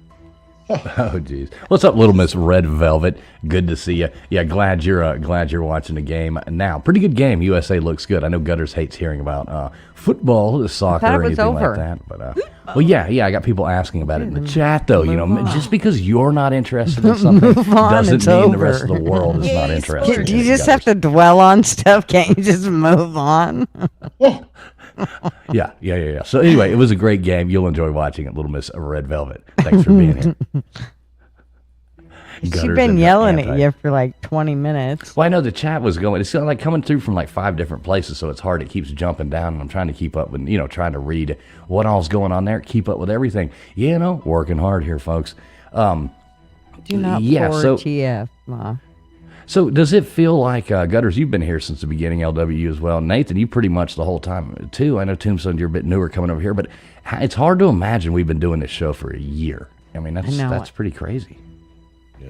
Oh, geez. What's up, Little Miss Red Velvet? Good to see you. Yeah, glad you're watching the game now. Pretty good game. USA looks good. I know Gutters hates hearing about football, soccer, thought it or was anything over. like that. But well, yeah. I got people asking about it in the chat, though. Just because you're not interested in something Move on, doesn't it's mean the rest of over. the world is Yay, not interested. sports. Do you in it, just have Gutters. to dwell on stuff? Can't you just move on? Yeah. So anyway, it was a great game. You'll enjoy watching it, Little Miss Red Velvet. Thanks for being here. She's Gutters been and yelling anti- at you for like 20 minutes. Well, I know the chat was going. It's like coming through from like 5 different places, so it's hard. It keeps jumping down, and I'm trying to keep up with, trying to read what all's going on there, keep up with everything. Working hard here, folks. Do not Yeah, pour so- TF, Ma. So does it feel like, Gutters, you've been here since the beginning, LWU as well. Nathan, you pretty much the whole time, too. I know Tombstone, you're a bit newer coming over here, but it's hard to imagine we've been doing this show for a year. I mean, I know. that's pretty crazy.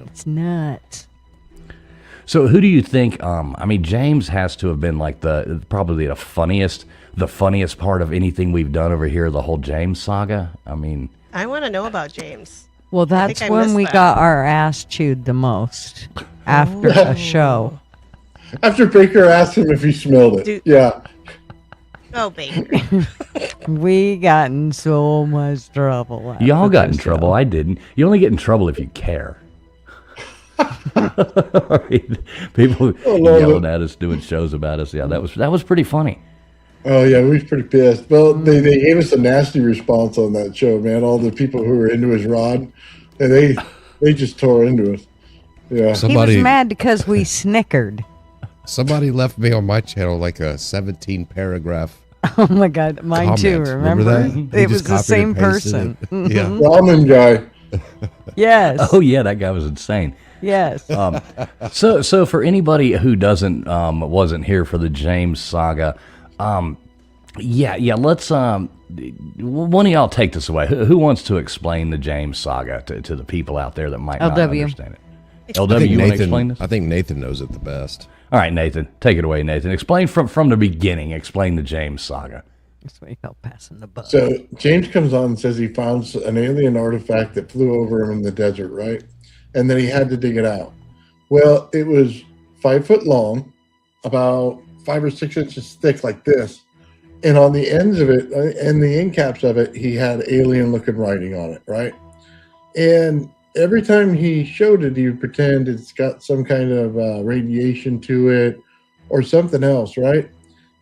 It's nuts. So who do you think? James has to have been like probably the funniest part of anything we've done over here. The whole James saga. I mean, I want to know about James. Well, I that's think I when missed we that. got our ass chewed the most after a show. After Baker asked him if he smelled it. Dude. Yeah. Oh, baby. We got in so much trouble. after y'all got the in trouble. show. I didn't. You only get in trouble if you care. I mean, people Lord. yelling at us, doing shows about us. Yeah, that was pretty funny. Oh yeah, we was pretty pissed. Well, they gave us a nasty response on that show, man. All the people who were into his rod, and they just tore into us. Yeah. He Somebody, was mad because we snickered. somebody left me on my channel like a 17 paragraph. Oh my God, mine too. comment. Remember? that? It He was just the copied same and pasted person. it. Yeah. Ramen guy. Yes. Oh yeah, that guy was insane. Yes. So for anybody who wasn't here for the James saga, let's one of y'all take this away. Who wants to explain the James saga to the people out there that might not LW. understand it? I LW, think you want to explain Nathan. this? I think Nathan knows it the best. All right, Nathan, take it away, Nathan. Explain from the beginning. Explain the James saga. That's what you call passing the buck. So James comes on and says he found an alien artifact that flew over him in the desert, right? And then he had to dig it out. Well, it was 5 foot long, about 5 or 6 inches thick, like this. And on the ends of it, and the end caps of it, he had alien-looking writing on it, right? And every time he showed it, he would pretend it's got some kind of radiation to it or something else, right?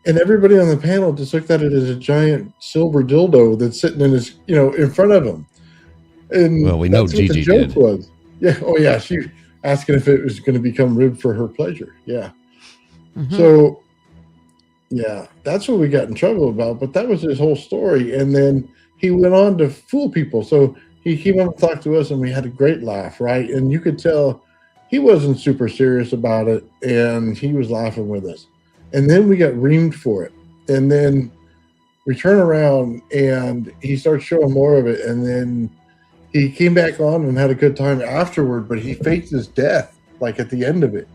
And everybody on the panel just looked at it as a giant silver dildo that's sitting in his, in front of him. And Well, we know that's what the Gigi joke did. was. Yeah. Oh, yeah. She asking if it was going to become ribbed for her pleasure. Yeah. Mhm. So, yeah, that's what we got in trouble about. But that was his whole story. And then he went on to fool people. So he came up and talked to us, and we had a great laugh, right? And you could tell he wasn't super serious about it, and he was laughing with us. And then we got reamed for it. And then we turn around, and he starts showing more of it. And then he came back on and had a good time afterward, but he faked his death, like at the end of it.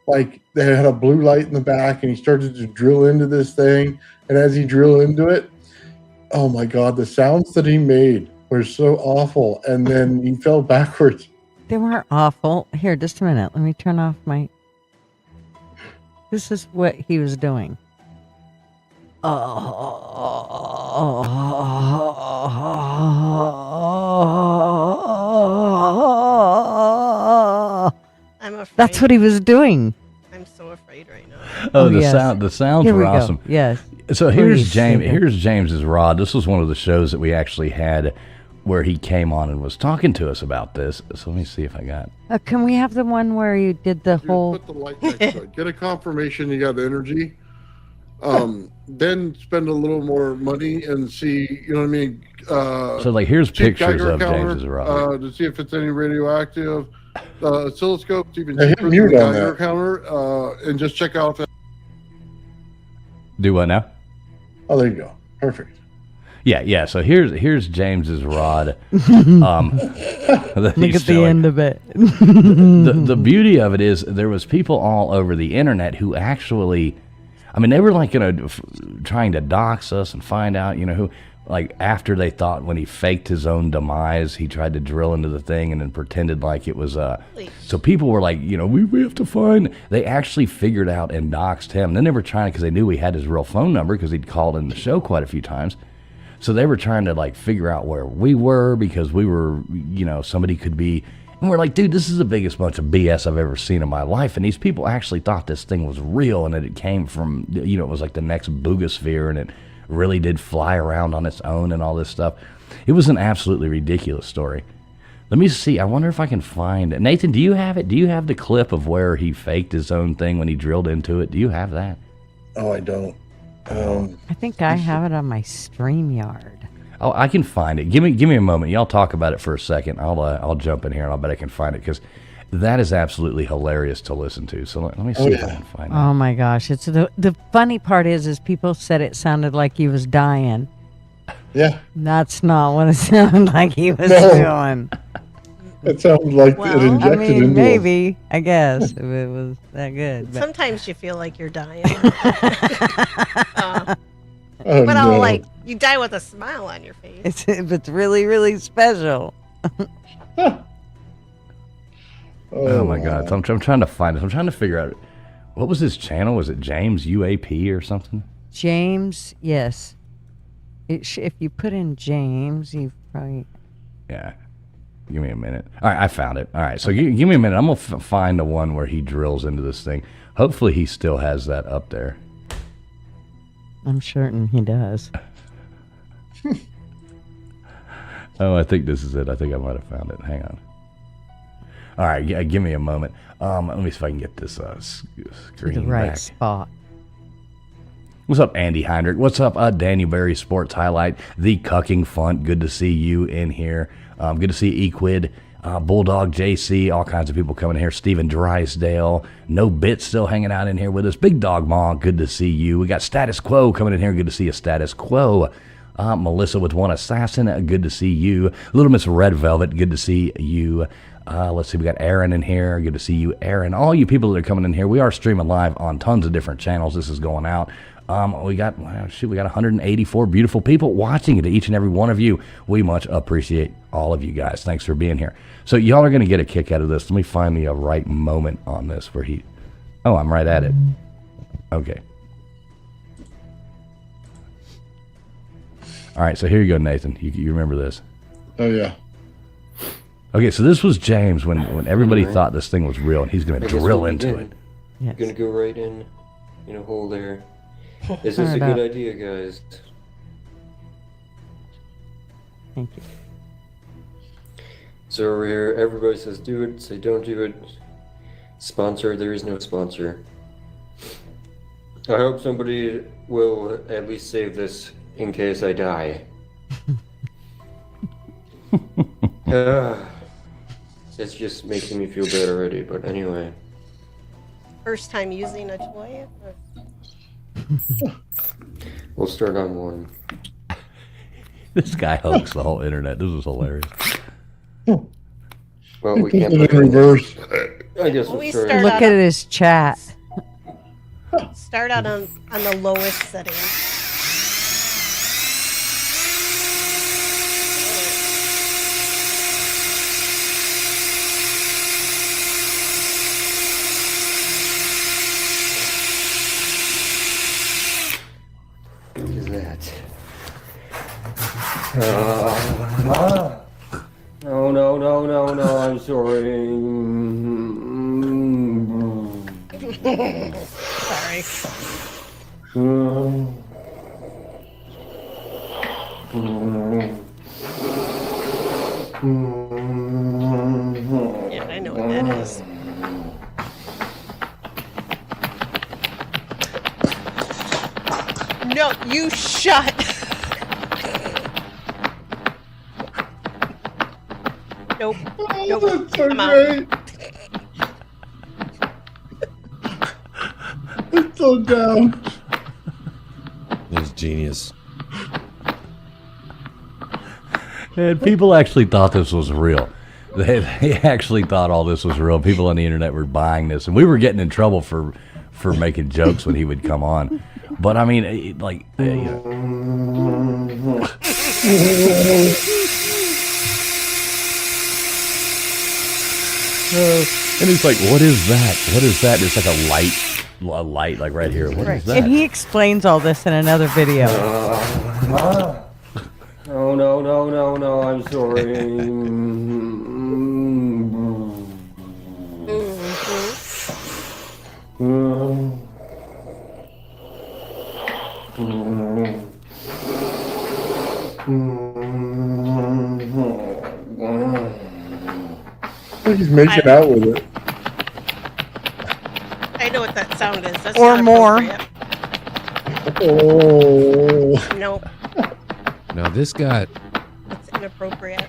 Like they had a blue light in the back, and he started to drill into this thing. And as he drilled into it, oh my God, the sounds that he made were so awful. And then he fell backwards. They weren't awful. Here, just a minute. Let me turn off my. This is what he was doing. I'm afraid. That's what he was doing. I'm so afraid right now. Oh, yes. the sounds Here were we go. awesome. Yes. So Please here's James. take it. Here's James's rod. This was one of the shows that we actually had where he came on and was talking to us about this. So let me see if I got. Can we have the one where you did the Dude, whole? put the light next to it. Get a confirmation you got the energy. Then spend a little more money and see, you know what I mean? So like here's cheap pictures Geiger of counter, James's rod. to see if it's any radioactive. Oscilloscope's even Hey, hit cheaper mute than the on Geiger that. counter, and just check out. Do what now? Oh, there you go. Perfect. Yeah. So here's James's rod. That Look he's at the showing. end of it. The beauty of it is there was people all over the internet who actually, I mean, they were like trying to dox us and find out, who, like after they thought when he faked his own demise, he tried to drill into the thing and then pretended like it was so people were like, we have to find. They actually figured out and doxed him. Then they were trying because they knew he had his real phone number because he'd called in the show quite a few times. So they were trying to like figure out where we were because we were, somebody could be. And we're like, dude, this is the biggest bunch of BS I've ever seen in my life. And these people actually thought this thing was real and that it came from, it was like the next boogosphere and it really did fly around on its own and all this stuff. It was an absolutely ridiculous story. Let me see. I wonder if I can find it. Nathan, do you have it? Do you have the clip of where he faked his own thing when he drilled into it? Do you have that? Oh, I don't. I think I have it on my StreamYard. Oh, I can find it. Give me a moment. Y'all talk about it for a second. I'll jump in here and I'll bet I can find it because that is absolutely hilarious to listen to. So let me see if I can find it. Oh my gosh! It's the funny part is people said it sounded like he was dying. Yeah. That's not what it sounded like he was No. doing. It sounds like Well, it injected I mean, into maybe, I guess, if it was that good. But Sometimes you feel like you're dying. Oh, But I'll no. you die with a smile on your face. it's if it's really, really special. Oh my God! So I'm trying to find it. I'm trying to figure out what was his channel. Was it James UAP or something? James, yes. If you put in James, you probably. Yeah. Give me a minute. All right, I found it. All right, so give me a minute. I'm gonna find the one where he drills into this thing. Hopefully, he still has that up there. I'm certain he does. Oh, I think this is it. I think I might have found it. Hang on. All right, give me a moment. Let me see if I can get this screen The right back. spot. What's up, Andy Heinrich? What's up, Daniel Berry Sports Highlight, the Cucking Font. Good to see you in here. Good to see Equid, Bulldog JC, all kinds of people coming in here. Steven Drysdale, No Bit still hanging out in here with us. Big Dog Ma, good to see you. We got Status Quo coming in here. Good to see you, Status Quo. Melissa with One Assassin, good to see you. Little Miss Red Velvet, good to see you. Let's see, we got Aaron in here. Good to see you, Aaron. All you people that are coming in here, we are streaming live on tons of different channels. This is going out. We got 184 beautiful people watching it. Each and every one of you, we much appreciate all of you guys. Thanks for being here. So y'all are going to get a kick out of this. Let me find the right moment on this where he. Oh, I'm right at it. Okay. All right, so here you go, Nathan. You remember this? Oh, yeah. Okay, so this was James when everybody thought this thing was real, and he's going to drill into it. Yes. Gonna go right in a hole there. Is this a good idea, guys? Thank you. So over here, everybody says do it, say don't do it. Sponsor, there is no sponsor. I hope somebody will at least save this in case I die. It's just making me feel bad already, but anyway. First time using a toy? We'll start on one. This guy hoaxed the whole internet. This was hilarious. Well, we Put can't it put in reverse. I guess Well, we'll we start. start Look out at his chat. Start out on the lowest setting. No, no, no, no, no, I'm sorry. Sorry. Yeah, I know what that is. No, you shut. Nope. Nope. That's so I'm out. great. It's so down. He's genius. And people actually thought this was real. They actually thought all this was real. People on the internet were buying this, and we were getting in trouble for making jokes when he would come on. But I mean, and he's like, "What is that? What is that?" There's like a light, like right here. What is that? And he explains all this in another video. No, no, no, no, no, I'm sorry. He's making out with it. I know what that sound is. That's Or not more. appropriate. Oh. Nope. Now this got It's inappropriate.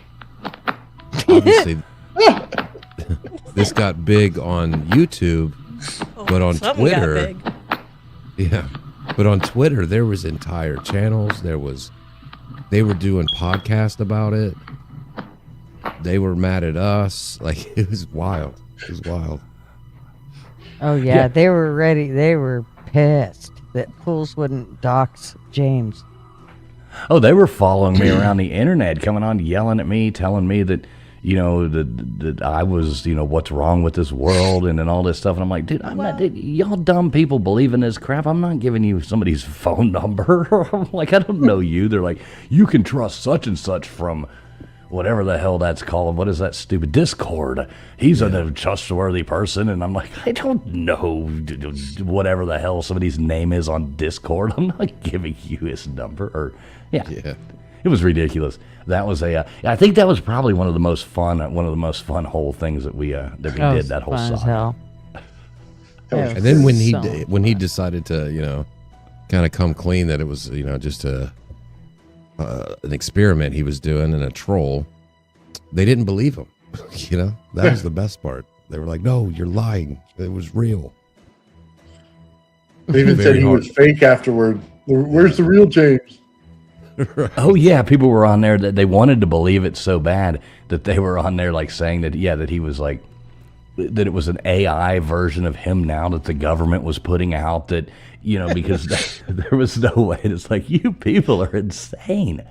obviously this got big on YouTube, but on Something got Twitter, big. yeah, but on Twitter there was entire channels. They were doing podcasts about it. They were mad at us. Like it was wild. It was wild. Oh yeah, they were ready. They were pissed that fools wouldn't dox James. Oh, they were following me around the internet, coming on, yelling at me, telling me that, that I was, what's wrong with this world and all this stuff. And I'm like, dude, I'm not, y'all dumb people believe in this crap. I'm not giving you somebody's phone number. I'm like, I don't know you. They're like, you can trust such and such from whatever the hell that's called. What is that stupid Discord? He's a trustworthy person. And I'm like, I don't know whatever the hell somebody's name is on Discord. I'm not giving you his number. Yeah. It was ridiculous. That was I think that was probably one of the most fun whole things that we did that whole fun as saga. hell. And then when he decided to, kind of come clean that it was, just an experiment he was doing and a troll, they didn't believe him. That was the best part. They were like, "No, you're lying. It was real." They even said he was fake afterward. Where's the real James? Right. Oh yeah, people were on there that they wanted to believe it so bad that they were on there like saying that that he was like that it was an AI version of him now that the government was putting out that because there was no way. It's like, you people are insane.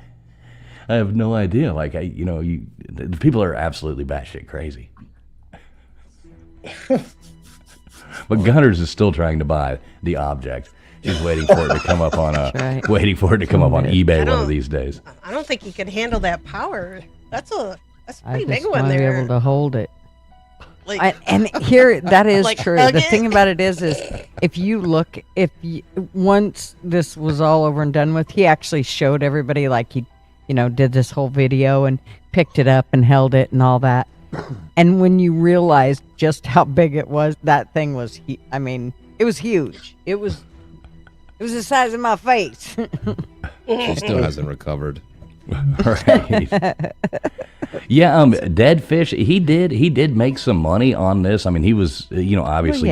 I have no idea. Like the people are absolutely batshit crazy. But Gunners is still trying to buy the object. She's waiting for it to come up on waiting for it to come up on eBay one of these days. I don't think he could handle that power. That's a I pretty just big one want to be there. able to hold it. Like, And here, that is Like, true. hug The it? thing about it is if you look, once this was all over and done with, he actually showed everybody, like he, did this whole video and picked it up and held it and all that. And when you realized just how big it was, that thing was, it was huge. It was the size of my face. She still hasn't recovered. Right. Yeah, Dead Fish, he did make some money on this. I mean, he was, obviously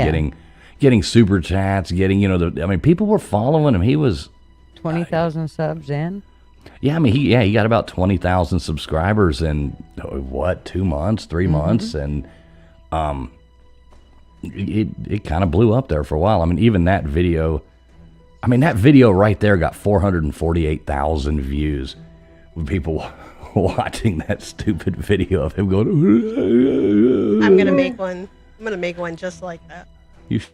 getting super chats, getting, people were following him. He was 20,000 subs in. Yeah, I mean, he got about 20,000 subscribers in 2 months, 3 months, and it kind of blew up there for a while. I mean, even that video right there got 448,000 views with people watching that stupid video of him going. I'm gonna make one. I'm gonna make one just like that. It's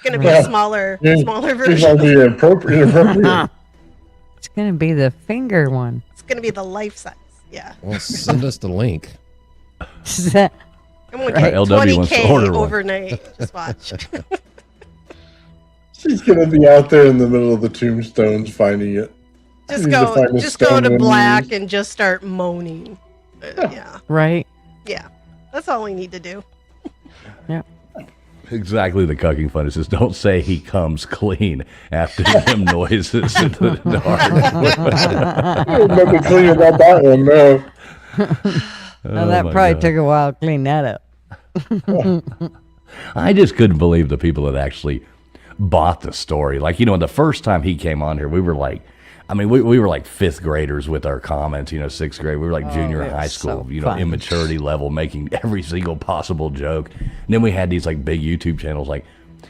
gonna be Yeah. a smaller It's version. gonna be inappropriate. It's gonna be the finger one. It's gonna be the life size. Yeah. Well, send us the link. I'm gonna Right. get LW wants to 20K order one. overnight. Just watch. She's gonna be out there in the middle of the tombstones finding it. Just Need to go. find a Just go stone to one black used. and just start moaning. Yeah. Right. Yeah. That's all we need to do. Exactly the cucking fun. It says, don't say he comes clean after them noises in the dark. There's nothing clean about that one, no. Now that my probably God. took a while to clean that up. I just couldn't believe the people that actually bought the story. Like, the first time he came on here, we were like, we were like fifth graders with our comments, sixth grade. We were like junior it high was school, so fun. immaturity level, making every single possible joke. And then we had these like big YouTube channels, like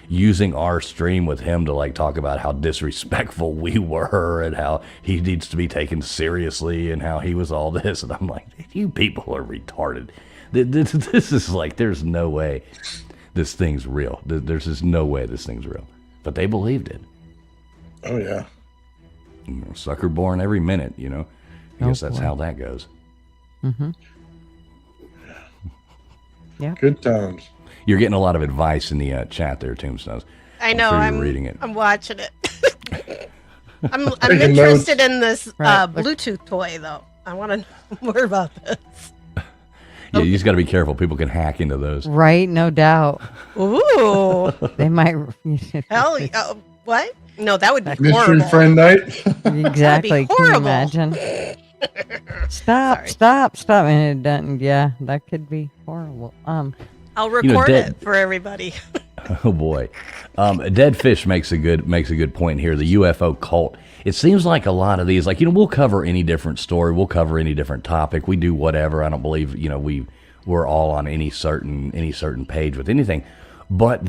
using our stream with him to like talk about how disrespectful we were and how he needs to be taken seriously and how he was all this. And I'm like, you people are retarded. This is like, there's no way this thing's real. There's just no way this thing's real. But they believed it. Oh yeah. Sucker born every minute, I guess that's how that goes. Good times. You're getting a lot of advice in the chat there, Tombstones. I know. Sure I'm you're reading it. I'm watching it. I'm Taking interested in this Right. Bluetooth toy though. I want to know more about this. Yeah, you just got to be careful. People can hack into those. Right. No doubt. Ooh. They might. Hell. What? No, that would be Mystery horrible. friend night. Exactly. Can you horrible. imagine? Stop! Sorry. Stop! Stop! And it doesn't. Yeah, that could be horrible. I'll record Dead- it for everybody. Oh boy, Dead Fish makes a good point here. The UFO cult. It seems like a lot of these, like we'll cover any different story, we'll cover any different topic, we do whatever. I don't believe we're all on any certain page with anything, but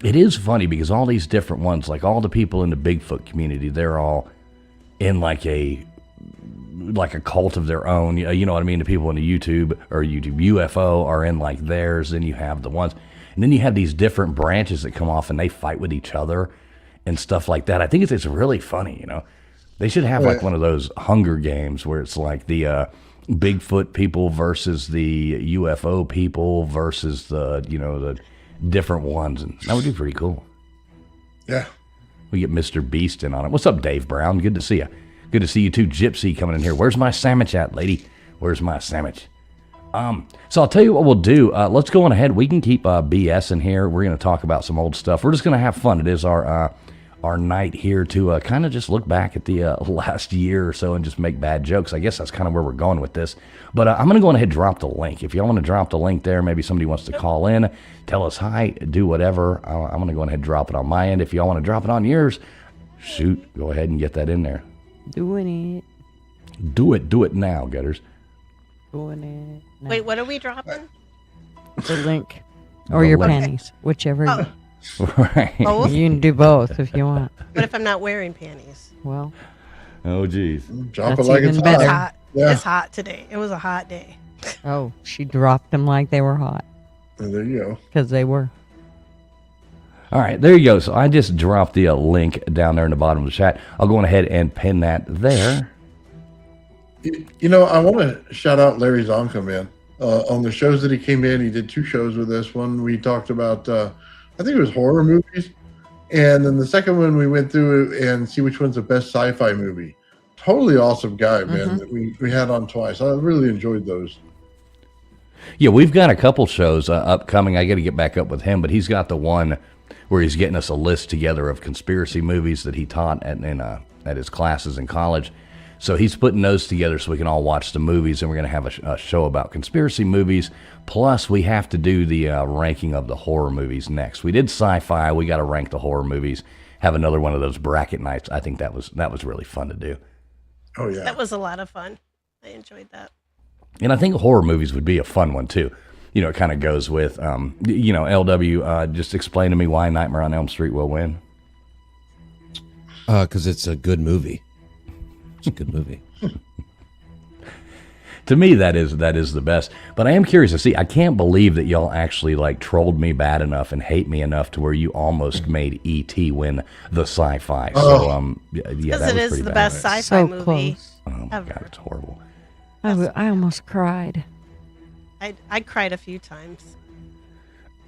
it is funny because all these different ones, like all the people in the Bigfoot community, they're all in like a cult of their own. You know what I mean? The people in the YouTube UFO are in like theirs. Then you have the ones, and then you have these different branches that come off and they fight with each other and stuff like that. I think it's really funny. They should have like one of those Hunger Games where it's like the Bigfoot people versus the UFO people versus the different ones, and that would be pretty cool. Yeah. We get Mr. Beast in on it. What's up, Dave Brown? Good to see you. Good to see you too, Gypsy, coming in here. Where's my sandwich at, lady? Where's my sandwich? So I'll tell you what we'll do. Let's go on ahead. We can keep BS in here. We're going to talk about some old stuff. We're just going to have fun. It is our night here to kind of just look back at the last year or so and just make bad jokes. I guess that's kind of where we're going with this. But I'm going to go on ahead and drop the link. If y'all want to drop the link there, maybe somebody wants to call in, tell us hi, do whatever. I'm going to go ahead and drop it on my end. If y'all want to drop it on yours, shoot, go ahead and get that in there. Doing it. Do it now, gutters. Doing it. No. Wait, what are we dropping? The link or The your link. panties, whichever. Oh. Right. Both? You can do both if you want. What if I'm not wearing panties? Well, Oh, geez. Drop That's it like even it's better. It's hot. hot. Yeah. It's hot today. It was a hot day. oh, she dropped them like they were hot And there you go. because they were. All right, there you go. So I just dropped the link down there in the bottom of the chat. I'll go on ahead and pin that there. I want to shout out Larry Zonka, man. On the shows that he came in, he did 2 shows with us. One we talked about, I think it was horror movies, and then the second one we went through and see which one's the best sci-fi movie. Totally awesome guy, man. That we had on twice. I really enjoyed those. Yeah, we've got a couple shows upcoming. I got to get back up with him, but he's got the one where he's getting us a list together of conspiracy movies that he taught at his classes in college. So he's putting those together so we can all watch the movies, and we're going to have a show about conspiracy movies. Plus, we have to do the ranking of the horror movies next. We did sci-fi. We got to rank the horror movies. Have another one of those bracket nights. I think that was really fun to do. Oh yeah. That was a lot of fun. I enjoyed that. And I think horror movies would be a fun one too. It kind of goes with, LW. Just explain to me why Nightmare on Elm Street will win. Because it's a good movie. It's a good movie. To me, that is the best. But I am curious to see. I can't believe that y'all actually like trolled me bad enough and hate me enough to where you almost made E.T. win the sci-fi. So yeah, that Because was it is pretty the bad. best sci-fi So movie close. Oh my ever. god, it's horrible. I almost cried. I cried a few times.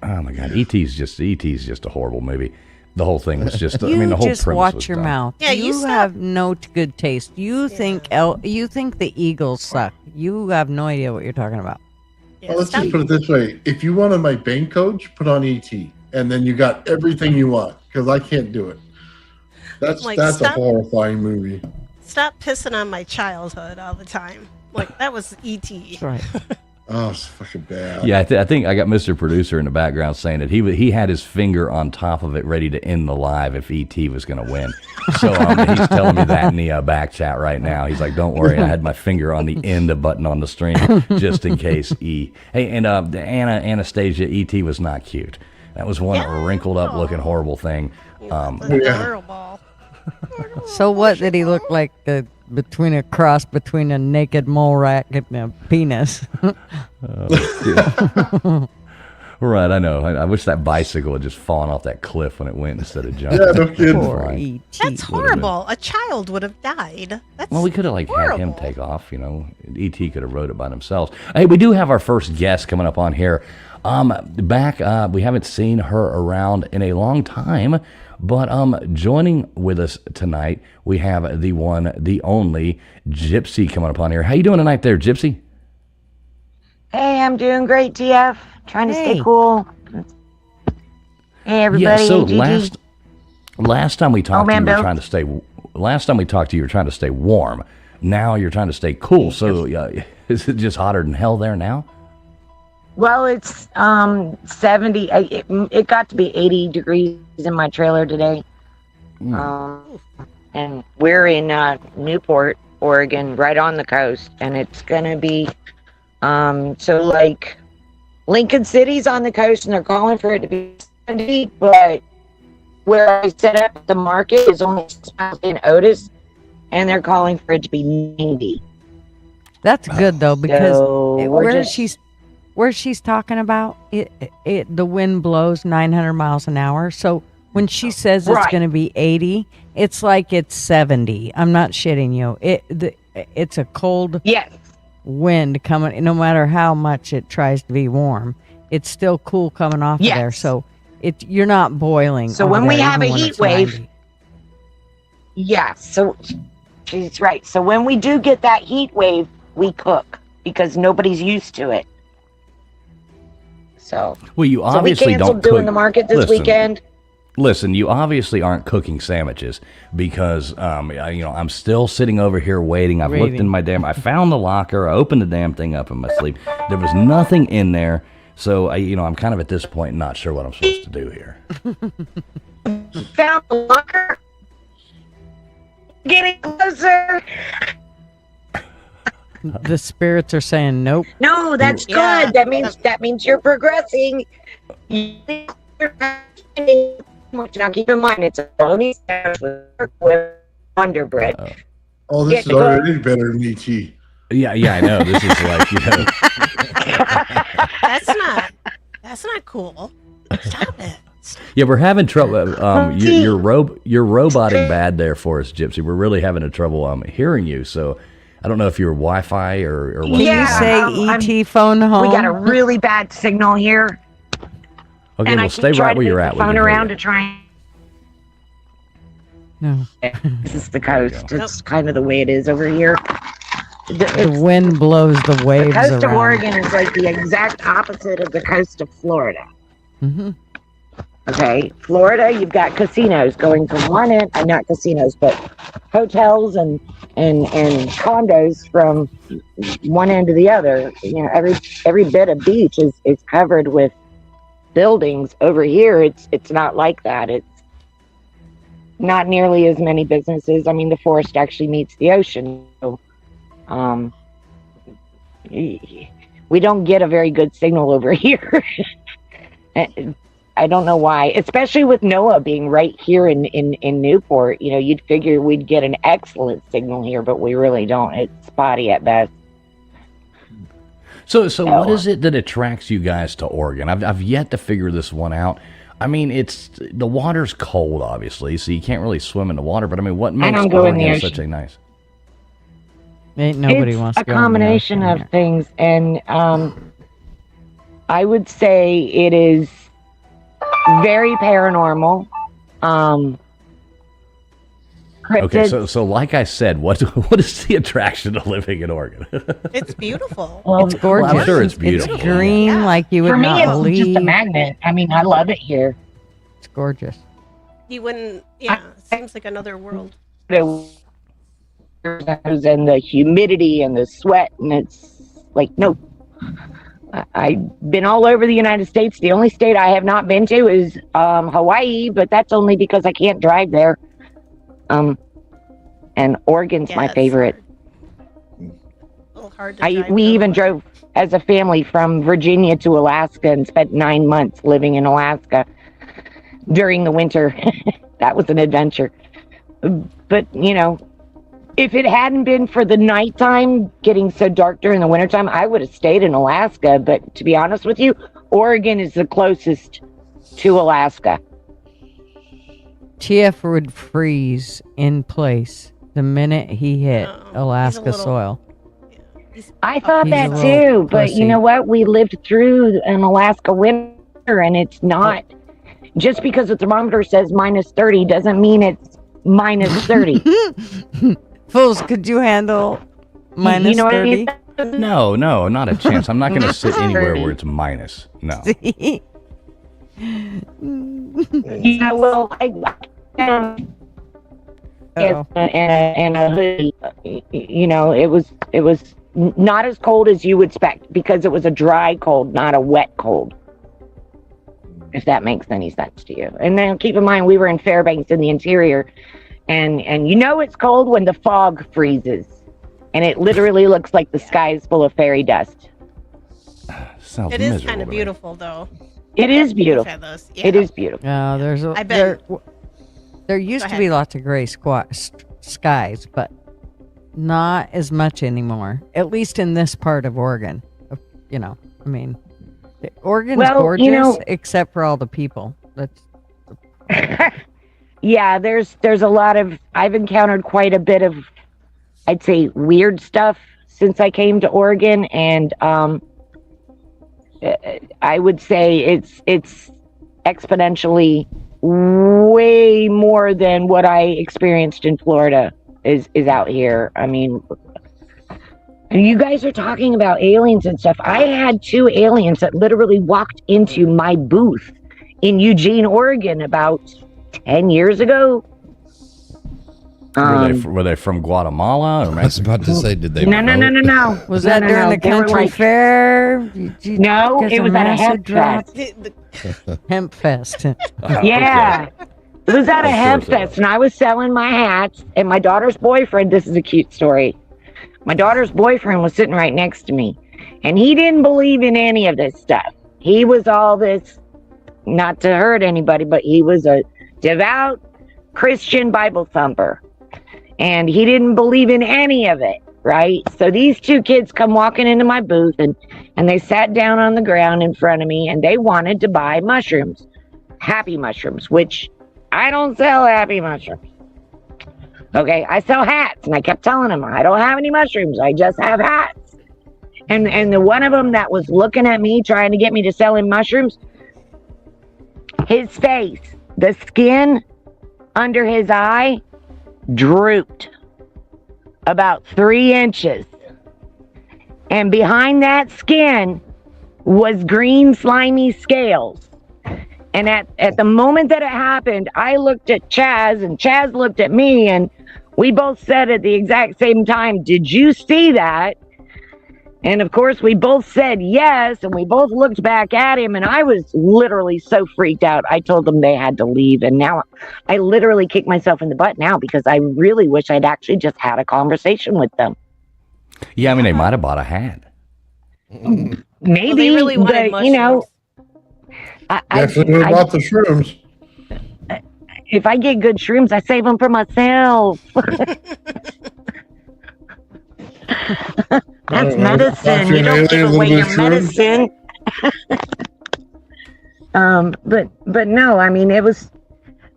Oh my god, E.T.'s just a horrible movie. The whole thing was just. You I mean, the whole just premise watch was your dumb. mouth. Yeah, you stop. have no good taste. You think the Eagles suck. You have no idea what you're talking about. Yeah, Well, let's stop- just put it this way: if you wanted my bank coach, put on ET, and then you got everything you want. Because I can't do it. That's Like, a stop. horrifying movie. Stop pissing on my childhood all the time. Like, that was E.T. That's right. Oh, it's fucking bad. Yeah, I think I got Mr. Producer in the background saying that he had his finger on top of it, ready to end the live if ET was going to win. So he's telling me that in the back chat right now. He's like, "Don't worry, I had my finger on the end of button on the string just in case E." Hey, and Anastasia, ET was not cute. That was one wrinkled up looking horrible thing. Horrible. So what did he look like? Between a cross between a naked mole rat and a penis. Right, I know. I wish that bicycle had just fallen off that cliff when it went instead of jumping. Yeah, no kidding. Poor Fine. E.T. That's horrible. A child would have died. That's Well, we could have had him horrible. take off. ET could have wrote it by themselves. Hey, we do have our first guest coming up on here. We haven't seen her around in a long time, but joining with us tonight, we have the one, the only Gypsy coming up on here. How you doing tonight, there, Gypsy? Hey, I'm doing great, TF. Trying to Hey. stay cool. Hey, everybody. Yeah. So Gigi. last time we talked, man, you were Bill. trying to stay. Last time we talked to you, you were trying to stay warm. Now you're trying to stay cool. So is it just hotter than hell there now? Well, it's 70. It got to be 80 degrees in my trailer today. And we're in Newport, Oregon, right on the coast, and it's gonna be so like Lincoln City's on the coast, and they're calling for it to be 70, but where I set up the market is only 6 miles in Otis, and they're calling for it to be 90. That's good though, because So we're just- where she's talking about the wind blows 900 miles an hour. So when she says it's Right. going to be 80, it's like it's 70. I'm not shitting you. It's a cold Yes. wind coming. No matter how much it tries to be warm, it's still cool coming off of there. Yes. So you're not boiling. So over when we there, have even a when heat it's wave, 90. Yeah, so she's right. So when we do get that heat wave, we cook because nobody's used to it. So, Well, you so we obviously canceled don't doing cook. the market this Listen, weekend. Listen, you obviously aren't cooking sandwiches because, I'm still sitting over here waiting. I've looked Waiting. in my I found the locker. I opened the damn thing up in my sleep. There was nothing in there. So, I'm kind of at this point not sure what I'm supposed to do here. Found the locker. Getting closer. The spirits are saying nope. No, that's Yeah. good. That means you're progressing. Now keep in mind it's a bologna sandwich with Wonder Bread. Oh, this is Yeah. already better than ET. Yeah, I know. This is like, That's not cool. Stop it. yeah, we're having trouble. You're roboting bad there for us, Gypsy. We're really having a trouble hearing you. So I don't know if you're Wi-Fi or what. Can Yeah, you say I'm- ET phone home? We got a really bad signal here, Okay, and I well, keep stay right trying where to you're move at. the We phone can hear around you. to try. No. This is the coast. It's kind of the way it is over here. The wind blows the The waves coast of around. Oregon is like the exact opposite of the coast of Florida. hmm Okay, Florida, you've got casinos going from one end, not casinos, but hotels and condos from one end to the other. You know, every bit of beach is covered with buildings. Over here, it's not like that. It's not nearly as many businesses. I mean, the forest actually meets the ocean. So, we don't get a very good signal over here. I don't know why, especially with NOAA being right here in Newport. You know, you'd figure we'd get an excellent signal here, but we really don't. It's spotty at best. So what is it that attracts you guys to Oregon? I've yet to figure this one out. I mean, the water's cold, obviously, so you can't really swim in the water. But I mean, what makes Oregon such a nice? Ain't nobody It's wants to a go in the combination ocean of things, and I would say it is very paranormal. Okay, Cryptids. so like I said, what is the attraction to living in Oregon? It's beautiful. Well, It's gorgeous. I'm sure it's beautiful. It's green Yeah. like you would for me, not it's believe. just a magnet. I mean, I love it here. It's gorgeous. You wouldn't. Yeah, it seems like another world. And the humidity and the sweat, and it's like, no. I've been all over the United States. The only state I have not been to is Hawaii, but that's only because I can't drive there. And Oregon's Yeah, my it's favorite. A little hard to drive We to even Hawaii. drove as a family from Virginia to Alaska and spent 9 months living in Alaska during the winter. That was an adventure. But, you know, if it hadn't been for the nighttime getting so dark during the wintertime, I would have stayed in Alaska. But to be honest with you, Oregon is the closest to Alaska. TF would freeze in place the minute he hit Oh, he's Alaska a little- soil. I thought He's a that little too, but pussy. you know what? We lived through an Alaska winter, and it's not just because the thermometer says minus 30 doesn't mean it's minus 30. Fools, could you handle minus you know what I 30? mean? No, not a chance. I'm not going to sit anywhere where it's minus. No. Yeah, well, Uh-oh. and a hoodie. You know, it was not as cold as you would expect because it was a dry cold, not a wet cold. If that makes any sense to you. And then keep in mind, we were in Fairbanks in the interior, and you know it's cold when the fog freezes, and it literally looks like the sky is full of fairy dust. Sounds It is miserable kind of to me. beautiful, though. It is We've beautiful. had those. It Yeah. is beautiful. There's a, I bet- there used Go to ahead. be lots of gray skies, but not as much anymore. At least in this part of Oregon. You know, I mean, Oregon's Well, gorgeous you know- except for all the people. That's Yeah, there's a lot of, I've encountered quite a bit of, I'd say, weird stuff since I came to Oregon, and I would say it's exponentially way more than what I experienced in Florida is out here. I mean, you guys are talking about aliens and stuff. I had 2 aliens that literally walked into my booth in Eugene, Oregon about 10 years ago. Were they from Guatemala or I was about to say, did they? No. was No, that no, during no. the They were country like- fair? No, Get it some was at a acid hemp drop? fest. Hemp fest. Yeah. It was at a Of hemp course it fest, was. and I was selling my hats, and my daughter's boyfriend, this is a cute story. My daughter's boyfriend was sitting right next to me, and he didn't believe in any of this stuff. He was all this, not to hurt anybody, but he was a devout Christian Bible thumper. And he didn't believe in any of it, right? So these 2 kids come walking into my booth, and they sat down on the ground in front of me, and they wanted to buy mushrooms, happy mushrooms, which I don't sell happy mushrooms. Okay, I sell hats, and I kept telling them I don't have any mushrooms, I just have hats. And the one of them that was looking at me trying to get me to sell him mushrooms, his face, the skin under his eye drooped about 3 inches, and behind that skin was green slimy scales. And at the moment that it happened, I looked at Chaz, and Chaz looked at me, and we both said at the exact same time, "Did you see that?" And of course, we both said yes, and we both looked back at him, and I was literally so freaked out. I told them they had to leave, and now I literally kick myself in the butt now because I really wish I'd actually just had a conversation with them. Yeah, I mean, they might have bought a hat. Maybe, Well, they really wanted but, you know, Definitely would have bought the shrooms. if I get good shrooms, I save them for myself. That's medicine. You don't give away your medicine. But no, I mean, it was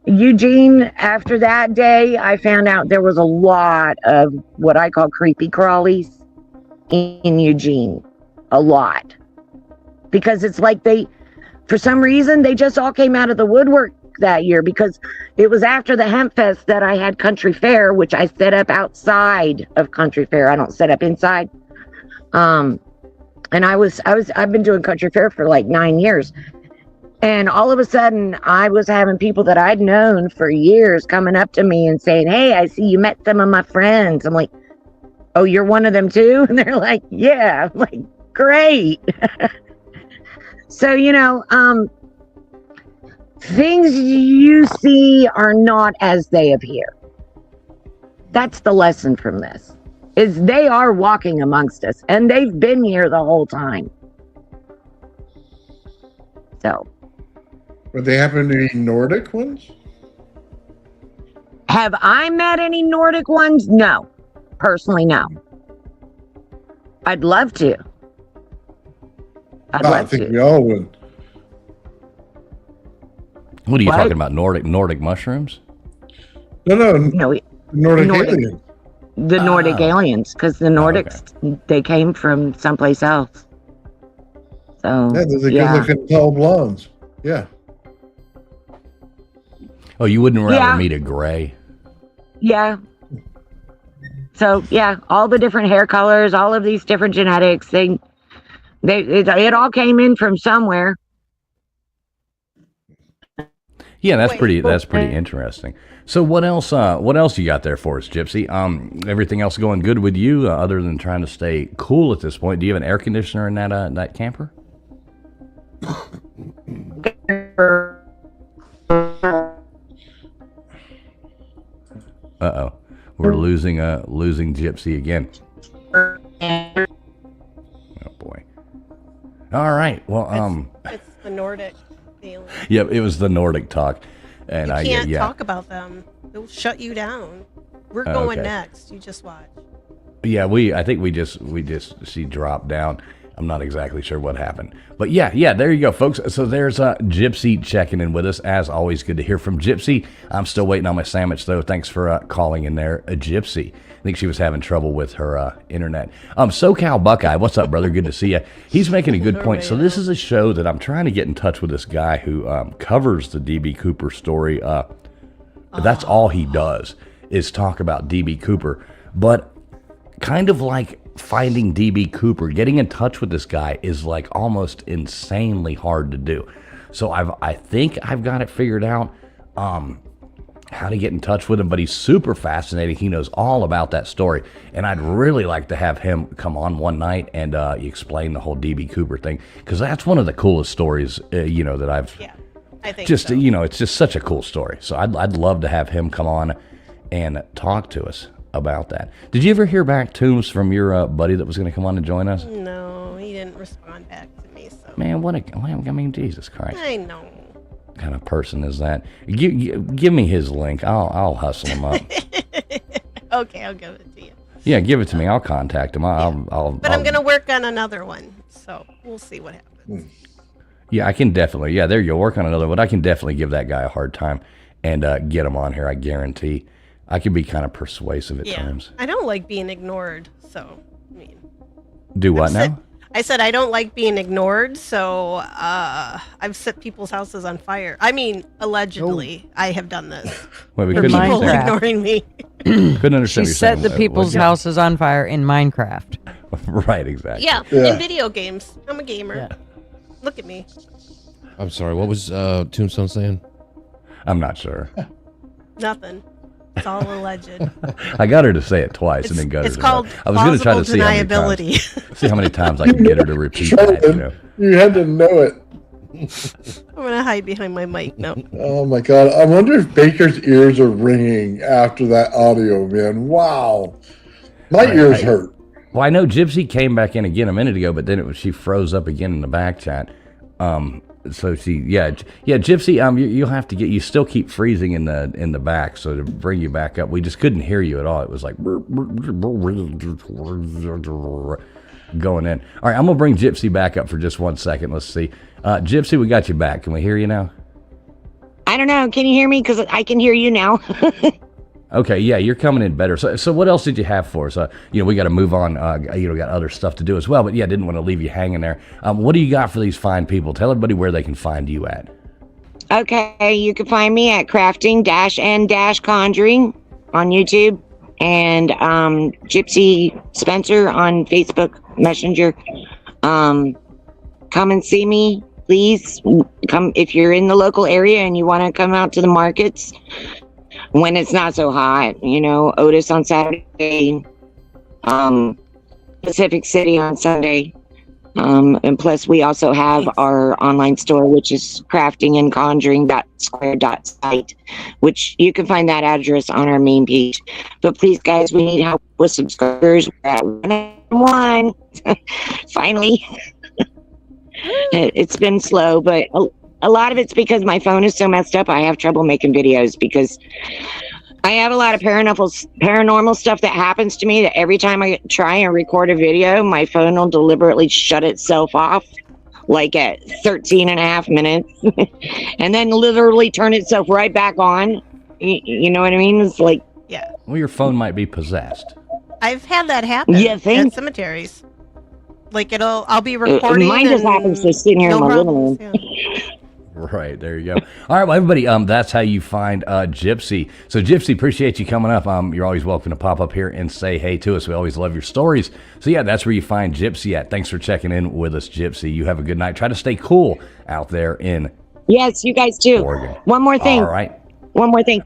Eugene. After that day, I found out there was a lot of what I call creepy crawlies in Eugene. A lot. Because it's like for some reason, they just all came out of the woodwork that year, because it was after the Hemp Fest that I had Country Fair, which I set up outside of Country Fair. I don't set up inside. And I've been doing Country Fair for like 9 years. And all of a sudden, I was having people that I'd known for years coming up to me and saying, "Hey, I see you met some of my friends." I'm like, "Oh, you're one of them too?" And they're like, "Yeah." I'm like, "Great." So, things you see are not as they appear. That's the lesson from this, is they are walking amongst us, and they've been here the whole time. So. But they happen to be Nordic ones? Have I met any Nordic ones? No. Personally, no. I'd love to. I think we all would. What are you talking about? Nordic mushrooms? No, Nordic aliens. The Nordic aliens, because the Nordics, they came from someplace else. So yeah, there's a good-looking tall blondes. Yeah. Oh, you wouldn't rather meet a gray? Yeah. So yeah, all the different hair colors, all of these different genetics, it all came in from somewhere. Yeah, that's pretty interesting. So what else you got there for us, Gypsy? Everything else going good with you, other than trying to stay cool at this point? Do you have an air conditioner in that camper? Uh-oh. We're losing Gypsy again. Oh boy. All right. Well, it's the Nordic alien. Yep, it was the Nordic talk. And you can't talk about them. They'll shut you down. We're going next. You just watch. Yeah, I think she dropped down. I'm not exactly sure what happened. But yeah, there you go, folks. So there's Gypsy checking in with us. As always, good to hear from Gypsy. I'm still waiting on my sandwich, though. Thanks for calling in there, Gypsy. I think she was having trouble with her internet. SoCal Buckeye, what's up, brother? Good to see you. He's making a good point. So this is a show that I'm trying to get in touch with this guy who covers the D.B. Cooper story. That's all he does is talk about D.B. Cooper. But kind of like finding D.B. Cooper, getting in touch with this guy is like almost insanely hard to do. So I think I've got it figured out how to get in touch with him, but he's super fascinating. He knows all about that story, and I'd really like to have him come on one night and explain the whole D.B. Cooper thing, because that's one of the coolest stories that I've I think just so. It's just such a cool story. So I'd love to have him come on and talk to us about that. Did you ever hear back, Toombs, from your buddy that was going to come on and join us? No, he didn't respond back to me. So Man, Jesus Christ. I know. What kind of person is that? Give me his link. I'll hustle him up. Okay, I'll give it to you. Yeah, give it to me. I'll contact him. But I'm going to work on another one, so we'll see what happens. Yeah, I can definitely. Yeah, there you go. Work on another one. I can definitely give that guy a hard time and get him on here. I guarantee. I can be kind of persuasive at times. I don't like being ignored, so I mean. Do what now? I said I don't like being ignored, so I've set people's houses on fire. I mean, allegedly, I have done this. Wait, we for couldn't people understand. ignoring me. Couldn't understand. She what you're set saying. the people's houses on fire in Minecraft. Right, exactly. Yeah, in video games. I'm a gamer. Yeah. Look at me. I'm sorry. What was Tombstone saying? I'm not sure. Nothing. It's all alleged. I got her to say it twice and then got her It's to called I was going to try to see deniability. how many times I can get her to repeat that. You had to know it. I'm going to hide behind my mic now. Oh my God. I wonder if Baker's ears are ringing after that audio, man. Wow. My ears hurt. Well, I know Gypsy came back in again a minute ago, but then she froze up again in the back chat. So Gypsy, you'll have to you still keep freezing in the back, so to bring you back up, we just couldn't hear you at all. It was like, going in. All right, I'm going to bring Gypsy back up for just 1 second. Let's see. Gypsy, we got you back. Can we hear you now? I don't know. Can you hear me? Because I can hear you now. Okay, yeah, you're coming in better. So what else did you have for us? We got to move on. Got other stuff to do as well. But yeah, didn't want to leave you hanging there. What do you got for these fine people? Tell everybody where they can find you at. Okay, you can find me at crafting-and-conjuring on YouTube, and Gypsy Spencer on Facebook Messenger. Come and see me, please. Come if you're in the local area and you want to come out to the markets when it's not so hot. Otis on Saturday, Pacific City on Sunday. And plus, we also have our online store, which is craftingandconjuring.square.site, which you can find that address on our main page. But please, guys, we need help with subscribers. We're at 101. Finally. It's been slow, but a lot of it's because my phone is so messed up. I have trouble making videos because I have a lot of paranormal stuff that happens to me that every time I try and record a video, my phone will deliberately shut itself off like at 13 and a half minutes and then literally turn itself right back on. You know what I mean? It's like, Yeah. Well, your phone might be possessed. I've had that happen You think? at cemeteries. Like I'll be recording. mine just happens to sit here in my living room. Right, there you go. All right, well, everybody, that's how you find Gypsy. So, Gypsy, appreciate you coming up. You're always welcome to pop up here and say hey to us. We always love your stories. So, yeah, that's where you find Gypsy at. Thanks for checking in with us, Gypsy. You have a good night. Try to stay cool out there in Yes, you guys too. Oregon. One more thing. All right. One more thing.